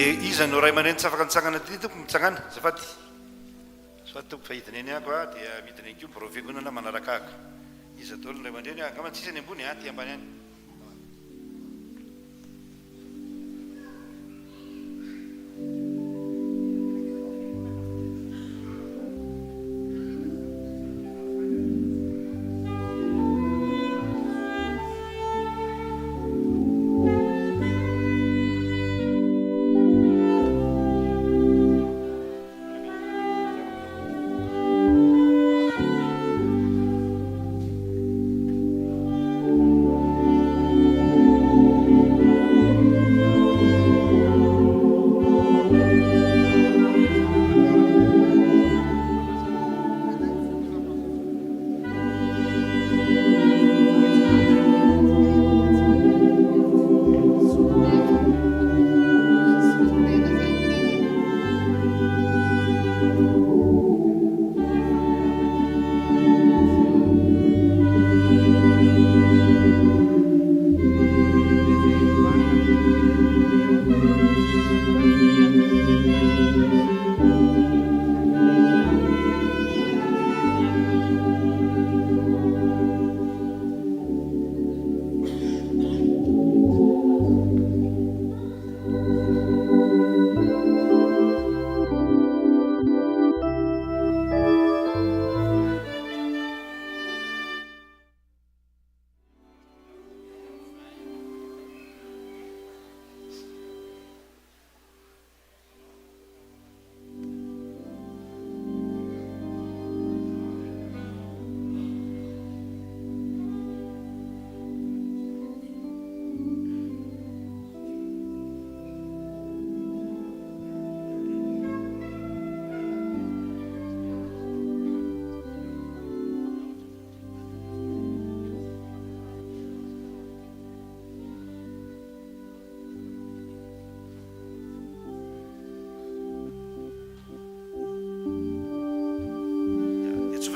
dia iza no ray aman-dreny tsy afaka nitsangana ty tompo mitsangana zafady tompo fahidiny eny ako dia midiny any ko mborao fiangonana manaraka ako iza daholo ny ray aman-dreny angamba tsisy any ambony ty ambany any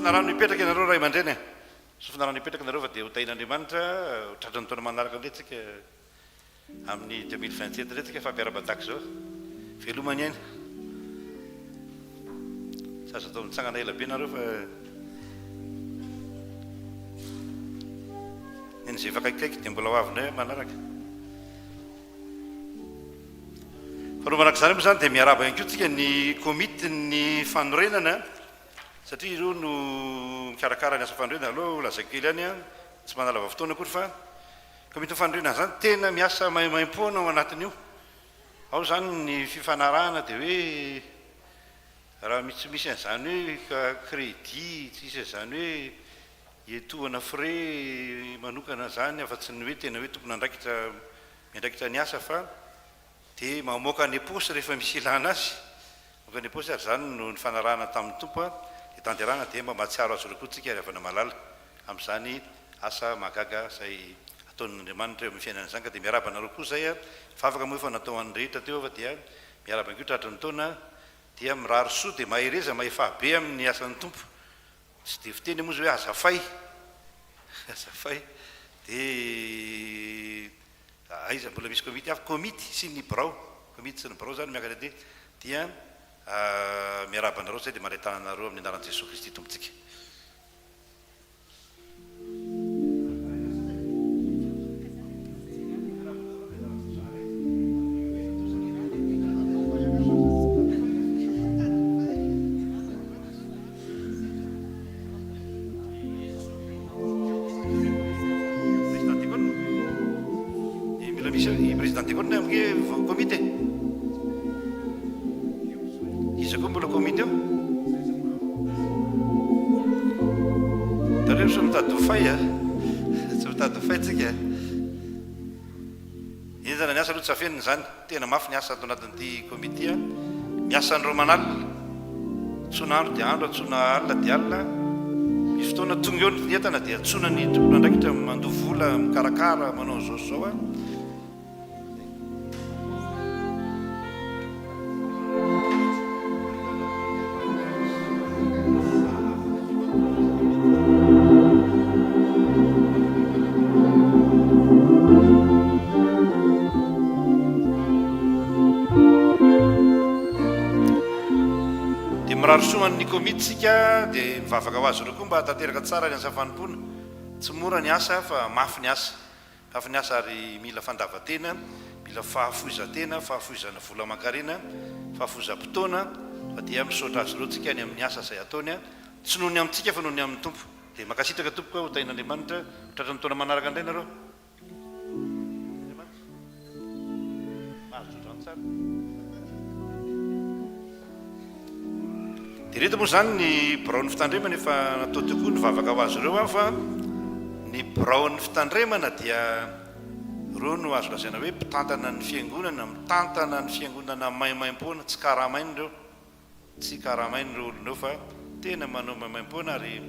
sofina rano ipetraka ianareo ray aman-dreny e sofina rano ipetraka ianareo fa dia hotain'andriamanitra tratrany taona manaraka ndretsika amin'ny 2027 ndretsika fampiara-badaka zao velomany ainy saza atao mitsangana ela be nareo fa eny zay fakaikikaiky dia mbola ho avina manaraka fanaovanaraka zany moa zany dia miaraba ihany ko tsika ny komity ny fanorenana satria ireo no mikarakara ny asa fanorenana aloha lazaiko kely any a tsy manalava fotoana akory fa komity ny fanorenana zany tena miasa maimpoana ao anatin'io ao zany ny fifanarahana dia hoe raha misy an'izany hoe crédit tsisy an'izany hoe etohana frais manokana zany afa-tsy ny hoe tena hoe tompona miandraikitra ny asa fa dia mamoaka ny posy rehefa misy ilana azy moka ny posy ary zany no ny fanarahana tamin'ny tompo a dia tanterana dia mba mahatsiaro azy rokoa tsika rehavana malala amin'izany asa mahagaga zay ataon'andriamanitra eo amin'ny fiainana izany ka dia miarabanareo koa zay a fa afaka moa efa natao an'ny rehetra teo fa dia miaraba ihany ko tratrany taona dia mirary soa dia mahereza mahefabe amin'ny asan'ny tompo tsy dia fiteny moa zay hoe azafay dia aiza mbola misy komity hafa komity sy ny brao komity sy ny brao zany miakatra dia miarabanareo zay dia maretananareo amin'ny anaran'i Jesosy Kristy tompontsika komité izy koa mbola komité eo tareo sy mitady hofay a tsy mitady hofay tsika iny zany ny asa aloha tsy afenina zany tena mafy ny asa ato anatin'ity komité a miasa andro manalina tsona andro dia andro atsona alina dia alina misy fotoana tonga eo ny entana dia atsona ny tompona andraikitra mandovola mikarakara manao zao zao a rarosoman'ny komitsika dia mivavaka ho azy ireo koa mba tanteraka tsara ny asa fanompona tsy mora ny asa fa mafy ny asa ary mila fandavatena mila fahafoizatena fahafoizana vola mankarena fahafoizam-potoana fa dia misaotra azy ireo tsika ny amin'ny asa izay ataony a tsy noho ny amintsika fa noho ny amin'ny tompo dia makasitraka tompoka ho tain'andriamanitra tratrany taona manaraka indray nareo dia reto moa zany ny braon'ny fitandremana efa natao tokoa ny vavaka ho azy ireo a fa ny braon'ny fitandremana dia ireo no azo lazaina hoe mpitantana ny fiangonana mitantana ny fiangonana maimaim-poana tsy karamainy ireo tsy karamainy ireo olonireo fa tena manao maimaim-poana ary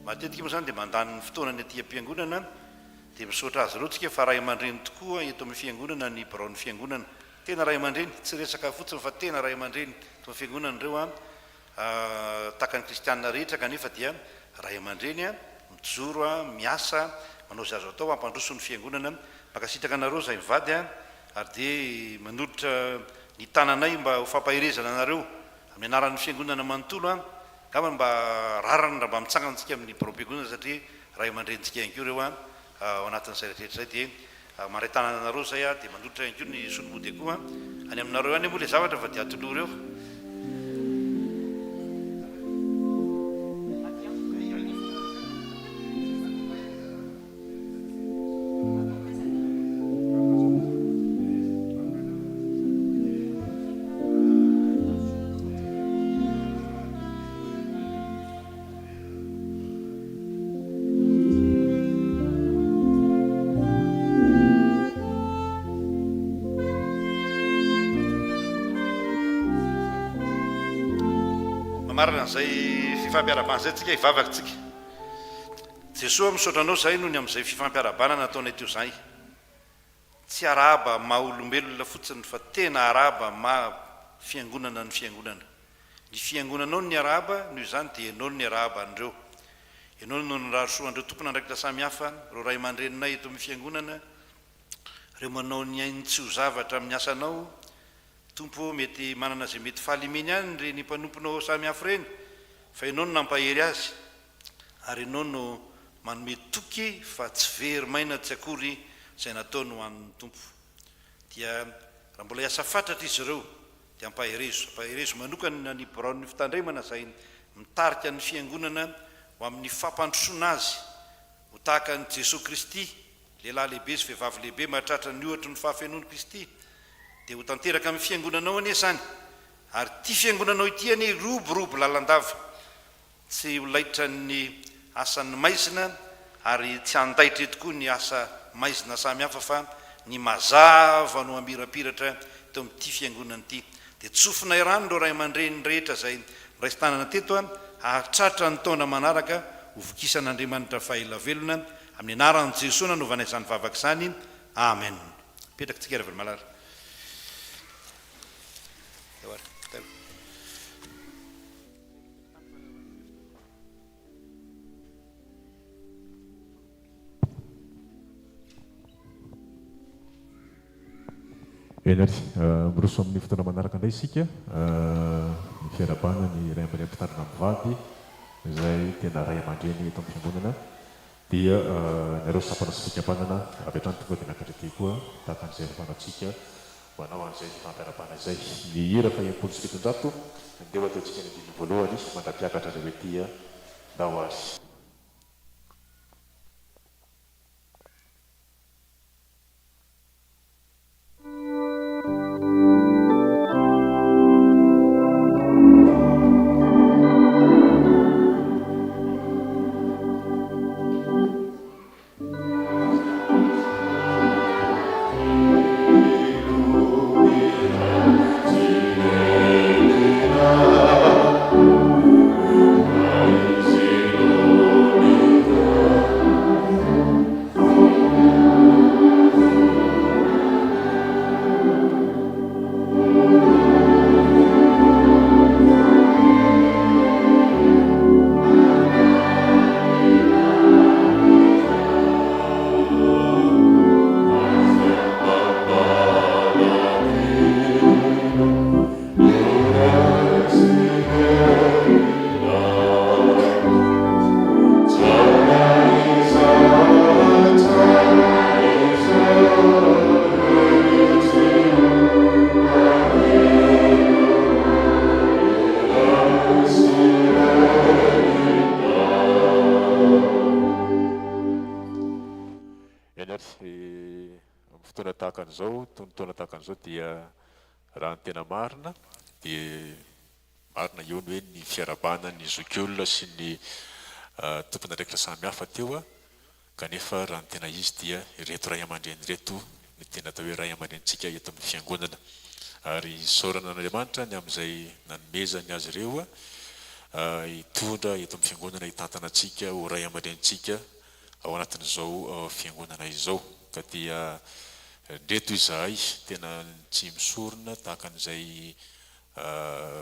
matetika moa zany dia mandany ny fotoana ny aty am-piangonana dia misaotra azy ireo tsika fa ray aman-dreny tokoa eto amin'ny fiangonana ny braon'ny fiangonana tena ray aman-dreny tsy resaka fotsiny fa tena ray aman-dreny eto amin'ny fiangonana ireo a taka ny kristianina rehetra kanefa dia ray aman-dreny a mijoro a miasa manao zay azo atao ampandroso ny fiangonana makasitraka anareo zay mivady a ary dia manolotra ny tananay mba ho fampahirezana anareo amin'ny anaran'ny fiangonana manontolo a ngamba mba rarana raha mba mitsanganatsika amin'ny brom-piangonana satria ray aman-drentsika ihany ko ireo a ao anatin'izay rehetra zay dia maray-tanana anareo zay a dia manolotra ihany ko ny solomody koa any aminareo any moa le zavatra fa dia atoloha reo marina zay fifampiarabana zay tsika hivavaka tsika Jesosy misaotranao zay noho ny amin'izay fifampiarabana nataonay teo zay tsy araba maha olombelona fotsiny fa tena araba ma fiangonana ny fiangonana ny fiangonanao ny araba noho izany dia enao ny araba andreo enao no nirarosoa andreo tompona andraikitra samihafa reo ray aman-dreninay eto amin'ny fiangonana reo manao ny ainy tsy ho zavatra amin'ny asanao tompo mety manana zay mety fahalimeny any reny mpanomponao samihafa reny fa enao no nampahery azy ary enao no manome toky fa tsy very maina tsy akory zay natao no an'ny tompo dia raha mbola hiasa fatratra izy ireo dia ampaherezo manokana ny braon'ny fitandremana zay mitarika ny fiangonana ho amin'ny fampandrosoana azy ho tahaka ny Jesosy Kristy lehilahy lehibe sy vehivavy lehibe mahatratra ny ohatra ny fahafenon'i Kristy dia ho tanteraka amin'ny fiangonanao anie zany ary ty fiangonanao ity anie roborobo lalandava tsy ho laitra ny asan'ny maizina ary tsy andaitra tokoa ny asa maizina samihafa fa ny mazava no amirapiratra teo amin'ity fiangonana ity dia tsofina irano reo ray aman-dreny rehetra zay raisin-tanana teto hahatratra ny taona manaraka hovokisan'Andriamanitra fahaela velona amin'ny anaran'i Jesosy nanaovana izany vavaka izany amen. Petraka tsika ravely malala. Enary miroso amin'ny fotoana manaraka indray isika ny fiarabana ny ray aman-dreny mpitarina mivady izay tena ray aman-dreny eto amin'ny fiangonana dia nareo sapana sy fikam-panana avy hatrany tonga dia miakatra koa tahaka an'izay fanantsika manao an'izay fampiarabana izay ny hira fa 170 andeha ataontsika ny andiny voalohany mandra-piakatra reo etya ndao azy. Zao dia raha ny tena marina dia marina eo ny hoe ny fiarabana ny zokiolona sy ny tompona andraikitra samihafa teo kanefa raha ny tena izy dia ireto ray aman-dreny reto ny tena atao hoe ray aman-drenitsika eto amin'ny fiangonana ary saorana n'Andriamanitra ny amin'izay nanomezany azy ireo hitondra eto amin'ny fiangonana hitantana antsika ho ray aman-drenitsika ao anatin'izao fiangonana izao ka dia ndreto izahay tena tsy misorona tahaka an'izay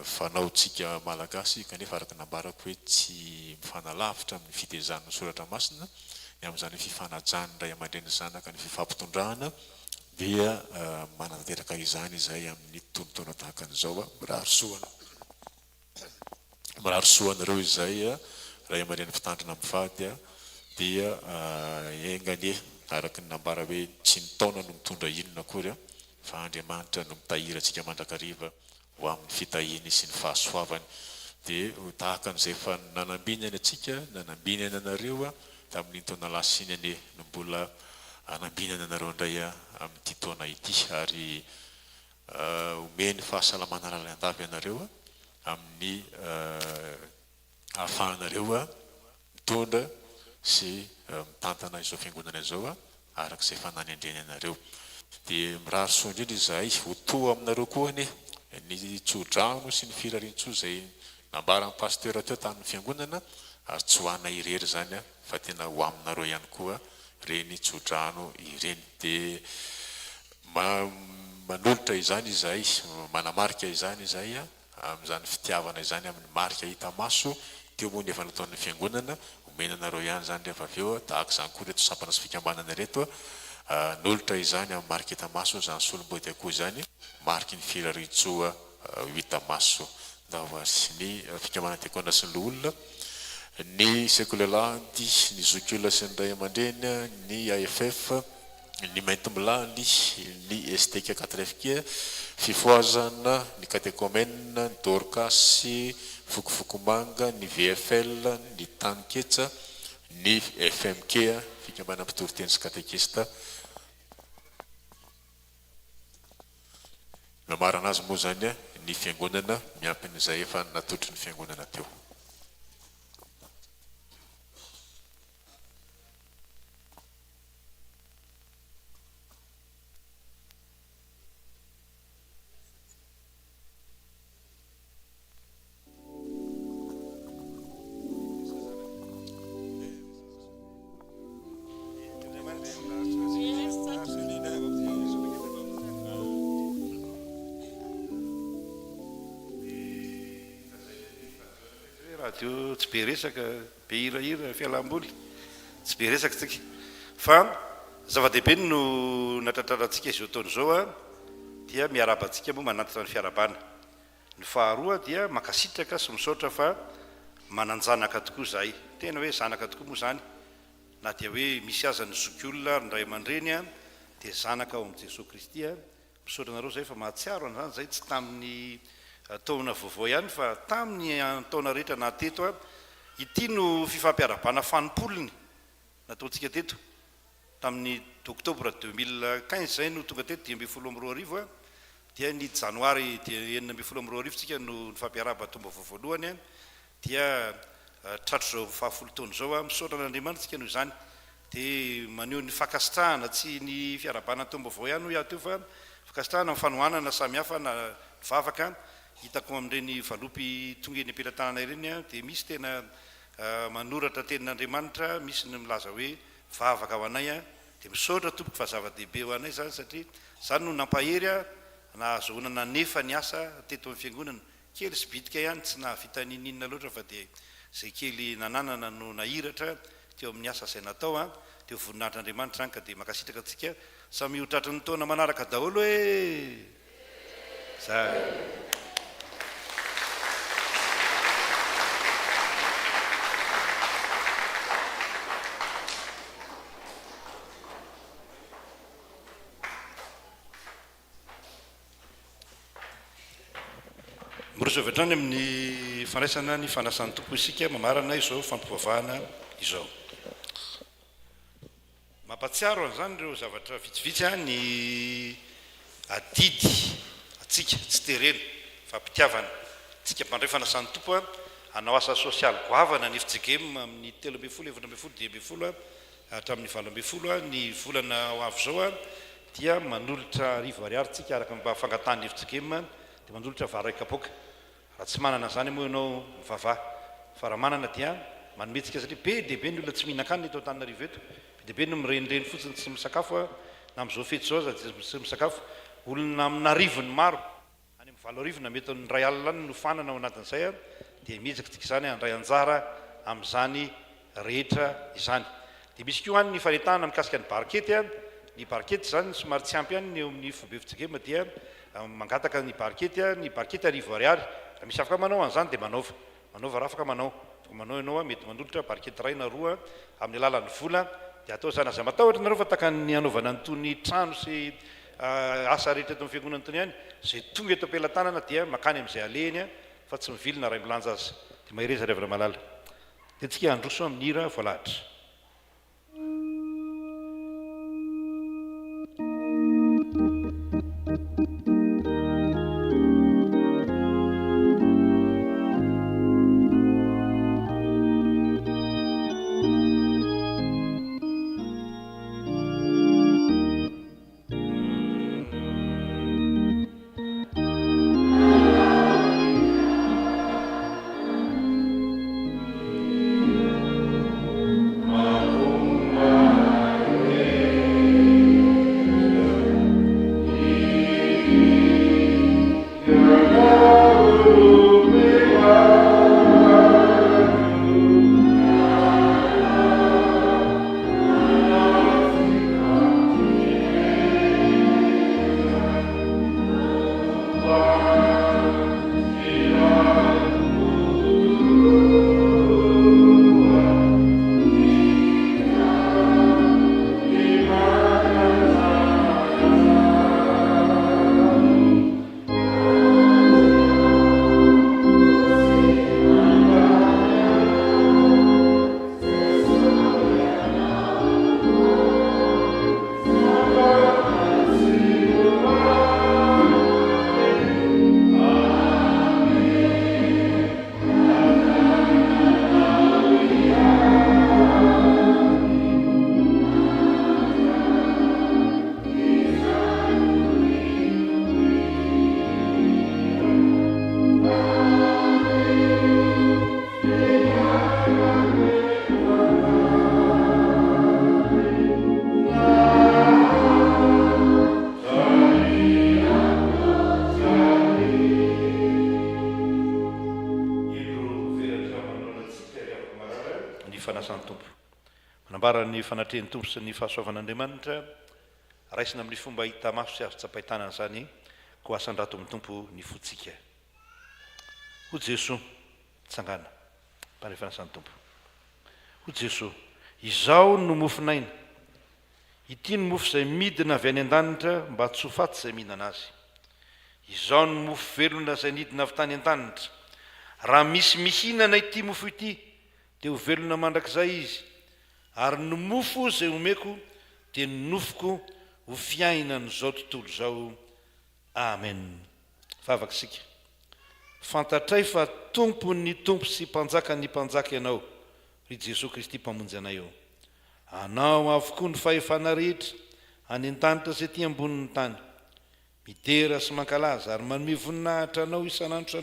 fanaontsika malagasy kanefa araka nambarako hoe tsy mifanalavitra amin'ny fitezan'ny soratra masina ny amin'izany fifanajany ray aman-dreny zanaka ny fifampitondrahana dia manantanteraka izany izay amin'ny tonotono tahaka an'izao mirarosoanareo izay ray aman-dreny mpitandrina mivady dia engane araka ny nambara hoe tsy ny taona no mitondra inona akory fa Andriamanitra no mitahiry antsika mandrakariva ho amin'ny fitahiny sy ny fahasoavany dia tahaka an'izay fa nanambinany atsika nanambinany anareo tamin'ny taona lasiny ane no mbola anambinany anareo indray amin'ity taona ity ary omeny fahasalamana lalandavy anareo amin'ny ahafahanareo mitondra sy mitantana izao fiangonana izao arak'izay fanany andreny anareo dia mirarosoa indrindra izahay ho toa aminareo koa ny tsodrano sy ny firarian-tsoa izay nambara amin'ny pasteur teo tamin'ny fiangonana ary tsy ho ana irery zany fa tena ho aminareo ihany koa reny tsodrano ireny dia manolotra izany izahay manamarika izany izahay amin'izany fitiavana izany amin'ny marika hita maso teo moa ny efa nataon'ny fiangonana omenanareo ihany zany rehefa avy eo tahaka izany koa reto sampana sy fikambanana reto nolotra izany amin'ny marika hita maso zany solomboty akoho zany mariky ny firaritsoa hita maso ndava sy ny fikambanana tekona sy ny loolona ny sekolelandy ny zokiola sy ny ray aman-dreny ny AFF ny maintomilany ny STK 4FK fifoazana ny katekomena ny dorkasy fokofokomanga ny VFL ny taniketsa ny FMK fikambana mpitoriteny sy katekista mamarana azy moa zany ny fiangonana miampin'izay efa natotry ny fiangonana teo. Tsy be resaka be hirahira fialam-boly tsy be resaka tsika fa zava-dehibe no natratrarantsika izao taona izao dia miarabantsika moa manatitra ny fiarabana ny faharoa dia makasitraka sy misaotra fa mananjanaka tokoa zahay tena hoe zanaka tokoa moa zany na dia hoe misy aza ny zokiolona ny ray aman-dreny dia zanaka ao amin'i Jesosy Kristy misaotra anareo zay fa mahatsiaro an'izany zay tsy tamin'ny taona vaovao ihany fa tamin'ny taona rehetra na teto ity no fifampiarabana fanimpoliny nataontsika teto tamin'ny oktobra 2015 zay no tonga teto 10 dia ny janoary dia 9 tsika no fampiaraba tomba voavoalohany dia tratro zao fahafolo taona zao misaotra an'Andriamanitra tsika noho izany dia maneho ny fakasitrahana tsy ny fiarabana tomba vao ihany ho teo fa fakasitrahana fanohanana samihafa na vavaka hitako amin'ireny valopy tonga eny am-pelantanana ireny dia misy tena manoratra tenin'Andriamanitra misy ny milaza hoe vavaka ho anay dia misaotra tompoko fa zava-dehibe ho anay zany satria zany no nampahery na azohonana nefa ny asa teto amin'ny fiangonana kely sy bitika ihany tsy nahavita ninina loatra fa dia zay kely nananana no nahiratra teo amin'ny asa izay natao teo voninahitr'Andriamanitra any ka dia makasitraka antsika samy hotratry ny taona manaraka daholo hoe zay. Moroso avy hatrany amin'ny fanaisana ny fanasan'ny tompo isika mamarana izao fampivavahana izao mampatsiaro an'izany ireo zavatra vitsivitsy ny adidy atsika tsy terena fampitiavana tsika mpandray fanasan'ny tompo hanao asa sosialy goavana ny FJGM amin'ny 13 14 hatramin'ny 20 ny volana ho avy zao dia manolotra arivo ariary tsika araka mba fangatahany FJGM dia manolotra vary kapoka raha tsy manana zany moa ianao mivavaha fa raha manana dia manometsika satria be dehibe ny olona tsy mihinan-kanina eto Antananarivo eto be dehibe no mirenireny fotsiny tsy misakafo na amin'izao fety zao za tsy misakafo olona amina rivony maro any amin'ny 7 arivo na mety ny ray alina any no fanana ao anatin'izay dia miezaka tsika izany handray anjara amin'izany rehetra izany dia misy koa any ny faretahana mikasika ny barkety ny barkety zany somary tsy ampy any eo amin'ny fobe FJGM dia mangataka ny barkety arivo ariary misy afaka manao an'izany dia manaova raha afaka manao ianao mety manolotra barkety ray na roa amin'ny alalan'ny vola dia atao zany aza matahotra nareo fa taka ny anaovana nytony trano sy asa rehetra eto amin'ny fiangonana tony ihany zay tonga eto am-pelantanana dia makany amin'izay alehny fa tsy mivilina ray milanja azy dia mahireza revana malala dia tsika androso amin'ny hira voalahatra. fanasan'ny tompo manambara ny fanatrehan'ny tompo sy ny fahasoavan'andriamanitra raisina amin'ny fomba hita maso sy azo tsapaitanana zany ko asandrato amin'ny tompo ny fotsika ho Jesoa tsangana mpany fanasan'ny tompo ho Jesoa izao no mofinaina ity ny mofo izay midina avy any an-danitra mba tsy ho faty izay mihinana azy izao ny mofo velona izay nidina avy tany an-danitra raha misy mihinana ity mofo ity dia ho velona mandrakizay izy ary ny mofo izay omeko dia ny nofoko ho fiainana zao tontolo zao amen favaka sika fantatray fa tompo ny tompo sy mpanjaka ny mpanjaka ianao ry Jesosy Kristy mpamonjy anay eo anao avokoa ny fahefana rehetra any an-tanitra izay ty ambonin'ny tany midera sy mankalaza ary manome voninahitra anao isan'andro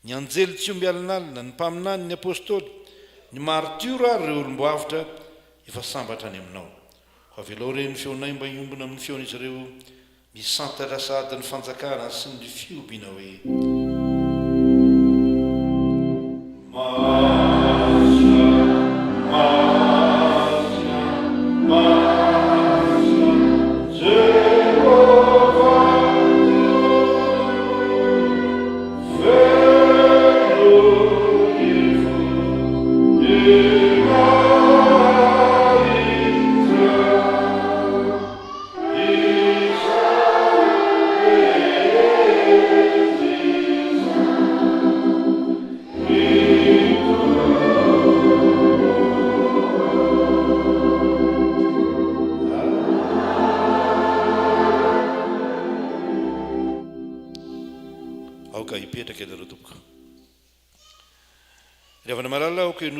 ny anjely tsy ombialinalina ny mpaminany ny apôstôly ny martiora ary ireo olomboavitra efa sambatra any aminao ho avelao reny feonay mba iombona amin'ny feon'izy ireo misantatra sady ny fanjakana sy ny fiobina hoe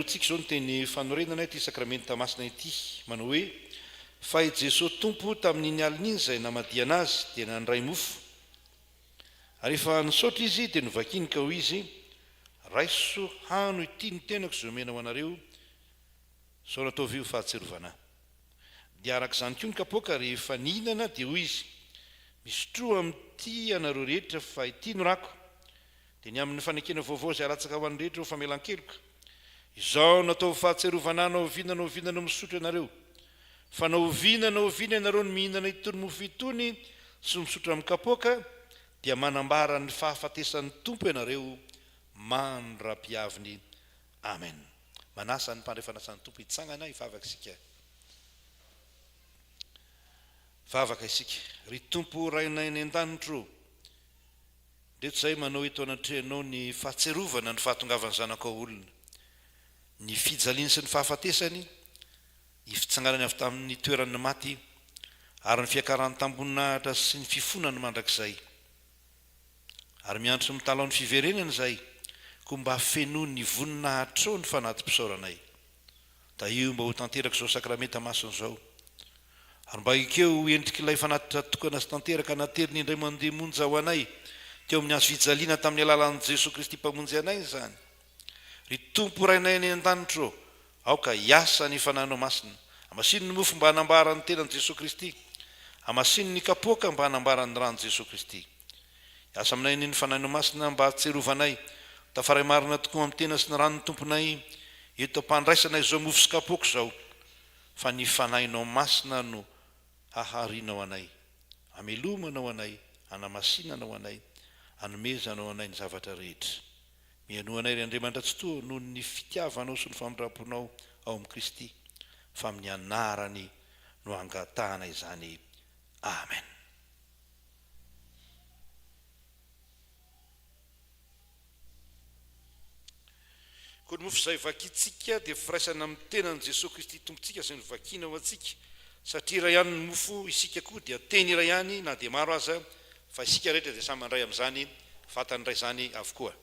notsika zao ny teny fanorenana ity sakramenta masina ity manao hoe fa i Jesosy tompo tamin'iny alina iny izay namadiana azy dia nandray mofo ary efa nisaotra izy dia novakinika ho izy raiso hano ity ny tenako izay omena ho anareo sao nataovy io fahatserovana dia arak'izany koa ny kapoaka rehefa nihinana dia hoy izy misotro amin'ity anareo rehetra fa ity no rako dia ny amin'ny fanekena vaovao izay alatsaka ho an'ny rehetra ho famelan-keloka izao natao fahatserovana naovinana misotro ianareo fa naovinana ianareo ny mihinana itony mofo itony sy misotro amin'ny kapoaka dia manambara ny fahafatesan'ny tompo ianareo mandra-piaviny amen manasa ny mpandrefanasan'ny tompo hitsangana hivavaka isika ry tompo rainay ny an-danitro ndreto izay manao eto anatrehanao ny fahatserovana ny fahatongavany zanakao olona ny fijaliany sy ny fahafatesany ny fitsanganany avy tamin'ny toerany maty ary ny fiakaran'ny tamboninahitra sy ny fifonany mandrakizay ary miandro sy mitalao ny fiverenany izay koa mba fenoa ny voninahitra ny fanaty-pisaoranay da io mba ho tanteraka izao sakramenta masina izao ary mba ikeo endrik'ilay fanatitra tokana sy tanteraka nateriny indray mandeha monja ho anay teo amin'ny azo fijaliana tamin'ny alalan'i Jesosy Kristy mpamonjy anay zany ry tompo rainay ny an-danitro aoka hiasa ny fananao masina amasiny ny mofo mba hanambara ny tenan'i Jesosy Kristy amasiny ny kapoaka mba hanambara ny ran'i Jesosy Kristy hiasa aminay ny fananao masina mba hatserovanay tafaray marina tokoa amin'ny tena sy ny ranony tomponay eto ampandraisana izao mofo sy kapoaka izao fa ny fanainao masina no haharinao anay amelomanao anay hanamasinanao anay hanomezanao anay ny zavatra rehetra mianoanay ry Andriamanitra tsy toa noho ny fitiavanao sy ny famindramponao ao amin'i Kristy fa amin'ny anarany no angatahana izany amen. Koa ny mofo izay vakitsika dia firaisana amin'ny tenan'i Jesosy Kristy tompontsika izay no vakiana ho antsika satria iray ihany ny mofo isika koa dia teny iray ihany na dia maro aza fa isika rehetra dia samy mandray amin'izany vatany iray izany avokoa.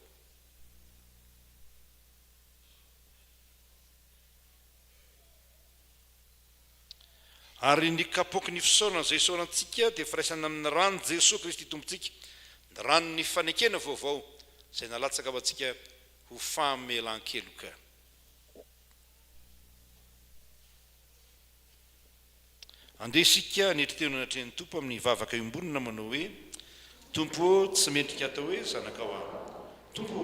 Ary ny kapoaka ny fisaorana izay isaorantsika dia firaisana amin'ny rano Jesosy Kristy tompontsika ny ranony fanekena vaovao izay nalatsaka ho antsika ho famelan-keloka. Andeha isika ny teny anatrehan'ny tompo amin'ny vavaka iombonina manao hoe tompo tsy mendrika atao hoe zanakao aho, tompo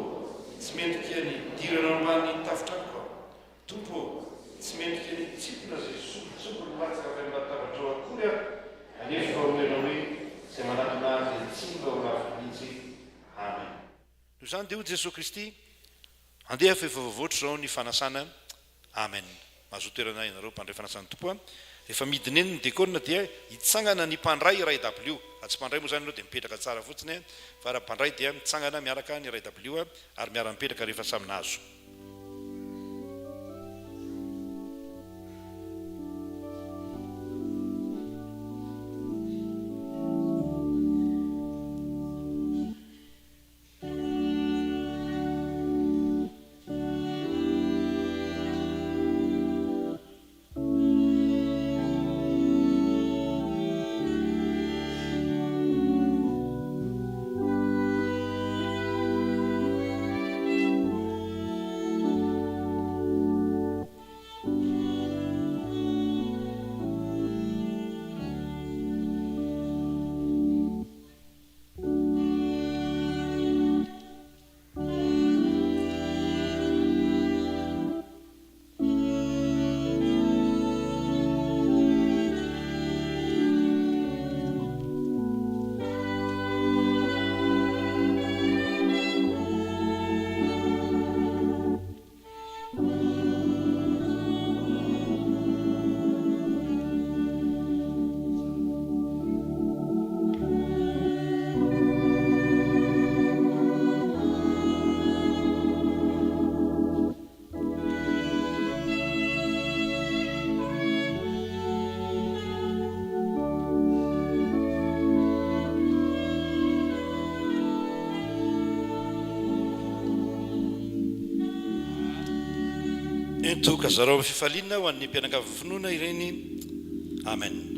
tsy mendrika ny dirana ambany tafitrako aho, tompo tsy mendrika ny tsipona zay sopotsopony latsaka avy amin'ny latabatra ao akory a anefa hoena hoe zay manatona azy dia tsy mba ho lafinitsy amen. Noho izany dia ho Jesosy Kristy andeha fa efa voavoatra zao ny fanasana amen. Mahazotoerana ianareo mpandray fanasana tompo a rehefa midina eny ny dekona dia hitsangana ny mpandray ray w raha tsy mpandray moa zany anao dia mipetraka tsara fotsiny fa raha mpandray dia mitsangana miaraka ny ray w ary miara-mipetraka rehefa saminazo. Toka zareo amin'ny fifaliana ho an'ny mpianakavy finoana ireny amen.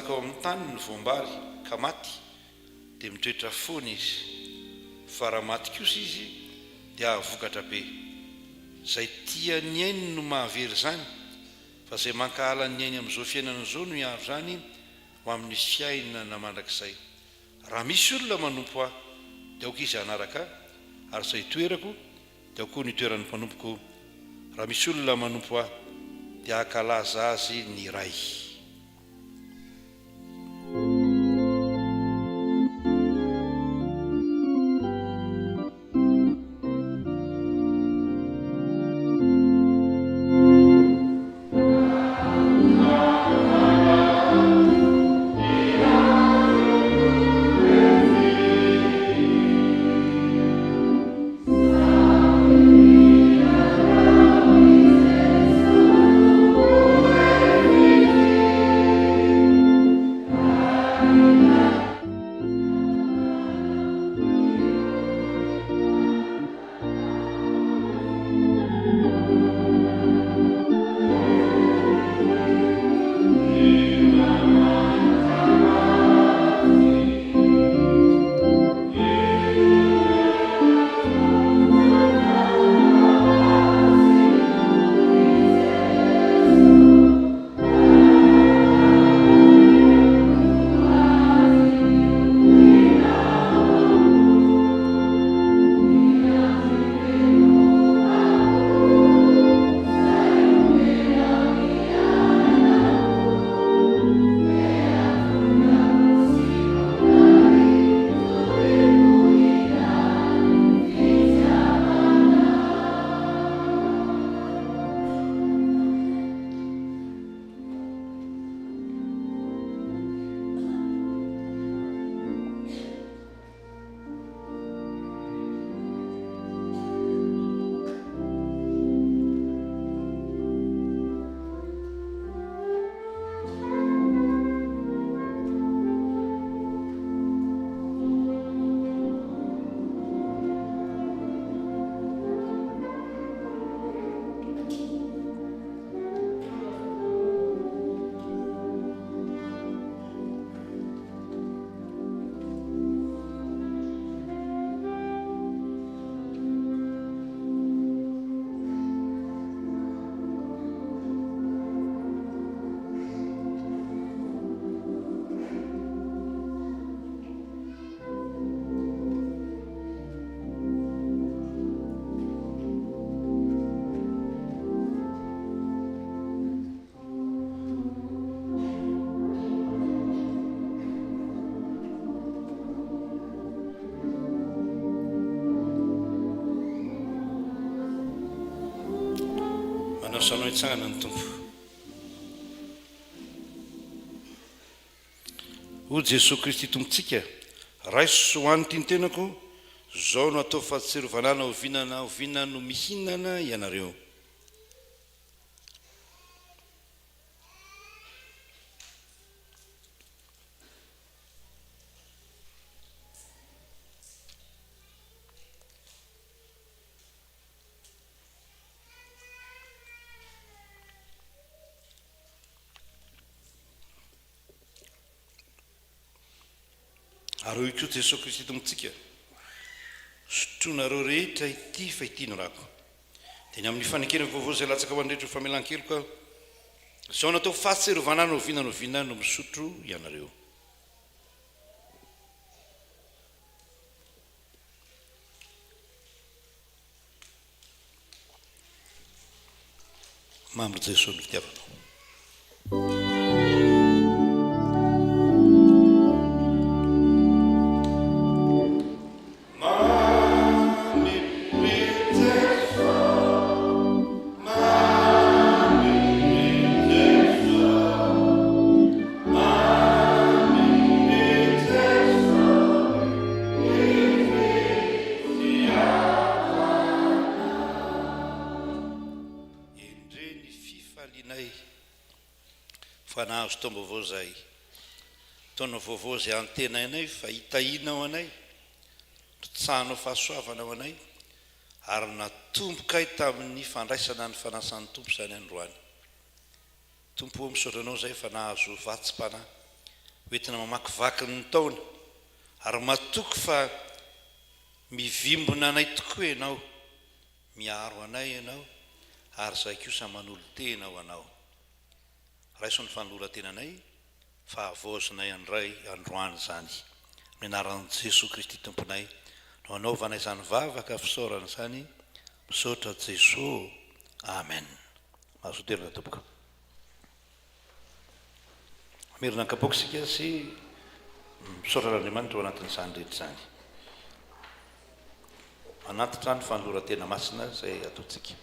latsaka ao amin'ny tany ny voambary ka maty dia mitoetra foana izy fa raha maty kosa izy dia ahavokatra be izay tia ny ainy no mahavery izany fa izay mankahala ny ainy amin'izao fiainana izao no hiaro izany ho amin'ny fiainana mandrakizay raha misy olona manompo aho dia aoka izy hanaraka ary izay toerako dia aokoa ny toeran'ny mpanompoko raha misy olona manompo aho dia hakalaza azy ny ray sanao itsangana ny tompo o Jesosy Kristy tompontsika raiso ho an'ny tiantenako zao no atao fahatserovanana ovinana no mihinana ianareo ary io koa Jesosy Kristy tompontsika sotroanareo rehetra ity fa ity no rako dia ny amin'ny fanekena vaovao izay latsaka ho andrehetra famelan-keloka zao natao fahatserovanana ovinana no misotro ianareo mambo Jesosy ny fitiavanao nahazo tombo vaovao zay taona vaovao zay antena anay fa hitahinao anay totsahanao fahasoavana ao anay ary natombokay tamin'ny fandraisana ny fanasan'ny tompo zany androany tompo misaotranao zay fa nahazo vatsim-panahy hoentina mamakivaky ny taona ary matoko fa mivimbona anay tokoa ianao, miaro anay ianao ary zay kosa manolo tena ho anao. Raiso ny fanoloran-tenanay fa avozinay andray androany zany minaran'i Jesosy Kristy tomponay no anaovanay izany vavaka fisaorana izany misaotra Jesosy. Amen. Mahazoterina tompoko. Mirina ankapoaka isika sy misaotra n'Andriamanitra ao anatin'izany rehetra izany. Manatitra ny fanoloran-tena masina izay ataontsika.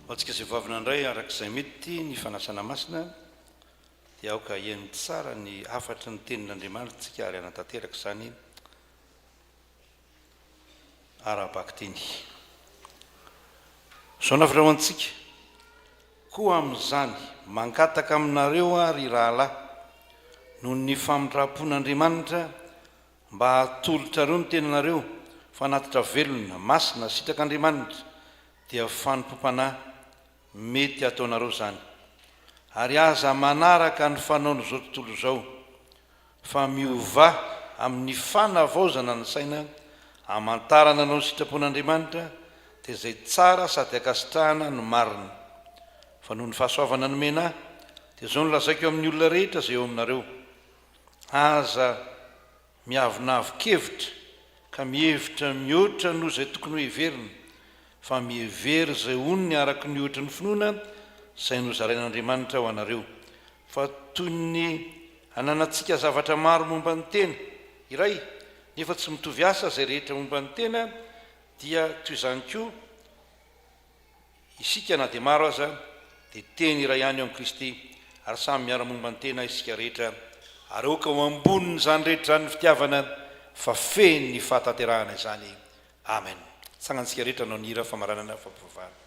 Hoantsika izay vavina indray arak'izay mety ny fanasana masina dia aoka hiaino tsara ny afatra ny tenin'Andriamanitra tsika ary anatanteraka izany ara-baktiny. Zao nafatra ho antsika koa amin'izany mangataka aminareo ary rahalahy noho ny famindrapon'Andriamanitra mba hatolotra reo ny tenanareo fanatitra velona masina sitrak'Andriamanitra dia fanompom-panahy mety ataonareo zany. Ary aza manaraka ny fanaony zao tontolo zao fa miova amin'ny fanavaozana ny saina amantarana anao sitrapon'Andriamanitra dia izay tsara sady akasitrahana no marina. Fa noho ny fahasoavana nomena dia zao no lazaiko amin'ny olona rehetra izay eo aminareo. Aza miavonavo-kevitra ka mihevitra mihoatra noho izay tokony ho heverina, fa mihevery izay onony araka ny ohatra ny finoana izay nozarain'Andriamanitra ho anareo. Fa toy ny ananantsika zavatra maro momba ny tena iray nefa tsy mitovy asa izay rehetra momba ny tena, dia toy izany koa isika na dia maro aza dia teny iray ihany eo amin'ny Kristy, ary samy miara-momba ny tena isika rehetra, ary oka ho amboniny izany rehetra ny fitiavana fa feny ny fahatanterahana izany. Amen. Tsangantsika rehetra nao ny hira famaranana fampivavahana.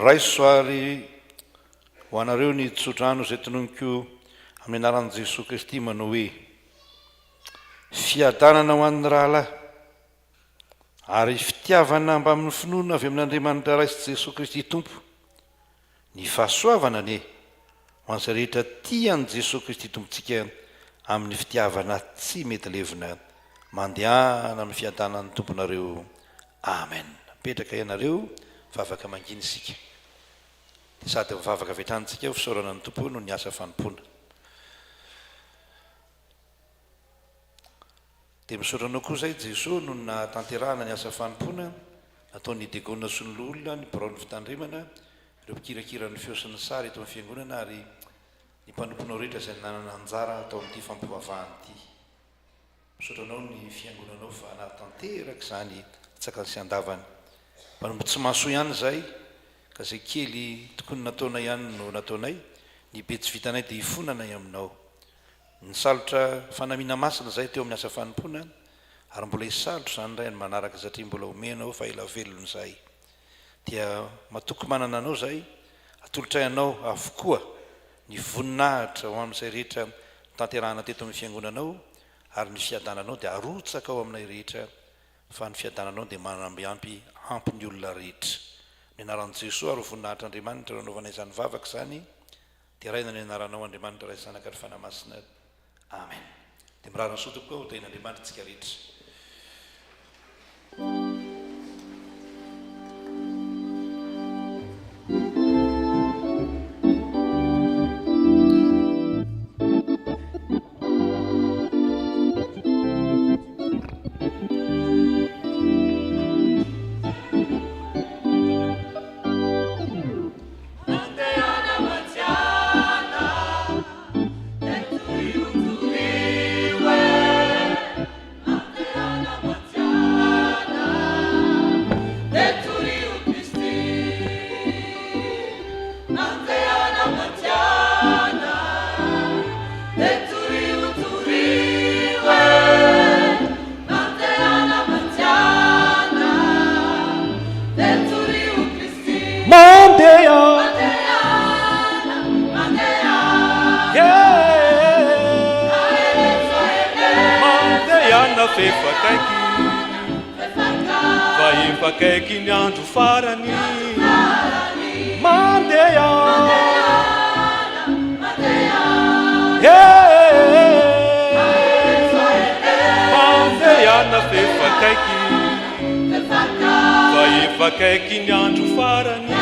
Raisoary ho anareo ny tsodrano izay tononiko amin'ny anaran'i Jesosy Kristy manao hoe fiadanana ho an'ny rahalahy ary fitiavana mba amin'ny finoana avy amin'Andriamanitra Raisy Jesosy Kristy Tompo, ny fahasoavana ane ho an'izay rehetra tian'i Jesosy Kristy Tompontsika amin'ny fitiavana tsy mety levina mandehana amin'ny fiadanan'ny tomponareo. Amen. Petraka ianareo fa afaka mangina isika. Sady mivavaka avy hatrany fisaorana ny tompo no ny asa fanompoana. Dia misaoranao koa izay Jesosy no natanterahana ny asa fanompoana, nataony degona sy ny olona ny biraon'ny fitandremana, ireo mpikirakira ny feo sy ny sary eto amin'ny fiangonana, ary ny mpanomponao rehetra izay nanana anjara atao amin'ity fampivavahana ity. Misaotranao ny fiangonanao fa natanteraka izany tsaka sy andavany. Mpanompo tsy mahasoa ihany izay, ka izay kely tokony nataona ihany no nataonay, ny be tsy vitanay dia hifonanay aminao. Nisalotra fanamina masina izay teo amin'ny asa fanompoana, ary mbola hisalotra izany ray ny manaraka satria mbola omenao fa ela velona izay. Dia matoky manana anao izay, atolotra ianao avokoa ny voninahitra ho amin'izay rehetra tanterahana teto amin'ny fiangonanao, ary ny fiadananao dia arotsaka ao aminay rehetra, fa ny fiadananao dia manambiampy ampy ny olona rehetra. Ny anaran'i Jesosy ary ho voninahitr'Andriamanitra nanaovanay izany vavaka izany, dia raina ny anaranao Andriamanitra Ray Sanaka ary Fanahy-masina. Amen. Dia mirarana soa tokoa ho tain'Andriamanitra tsika rehetra. Yeah. efakaiky fa efakaiky ny andro farany mandeha mandeana fefakaiky fa efakaiky ny andro farany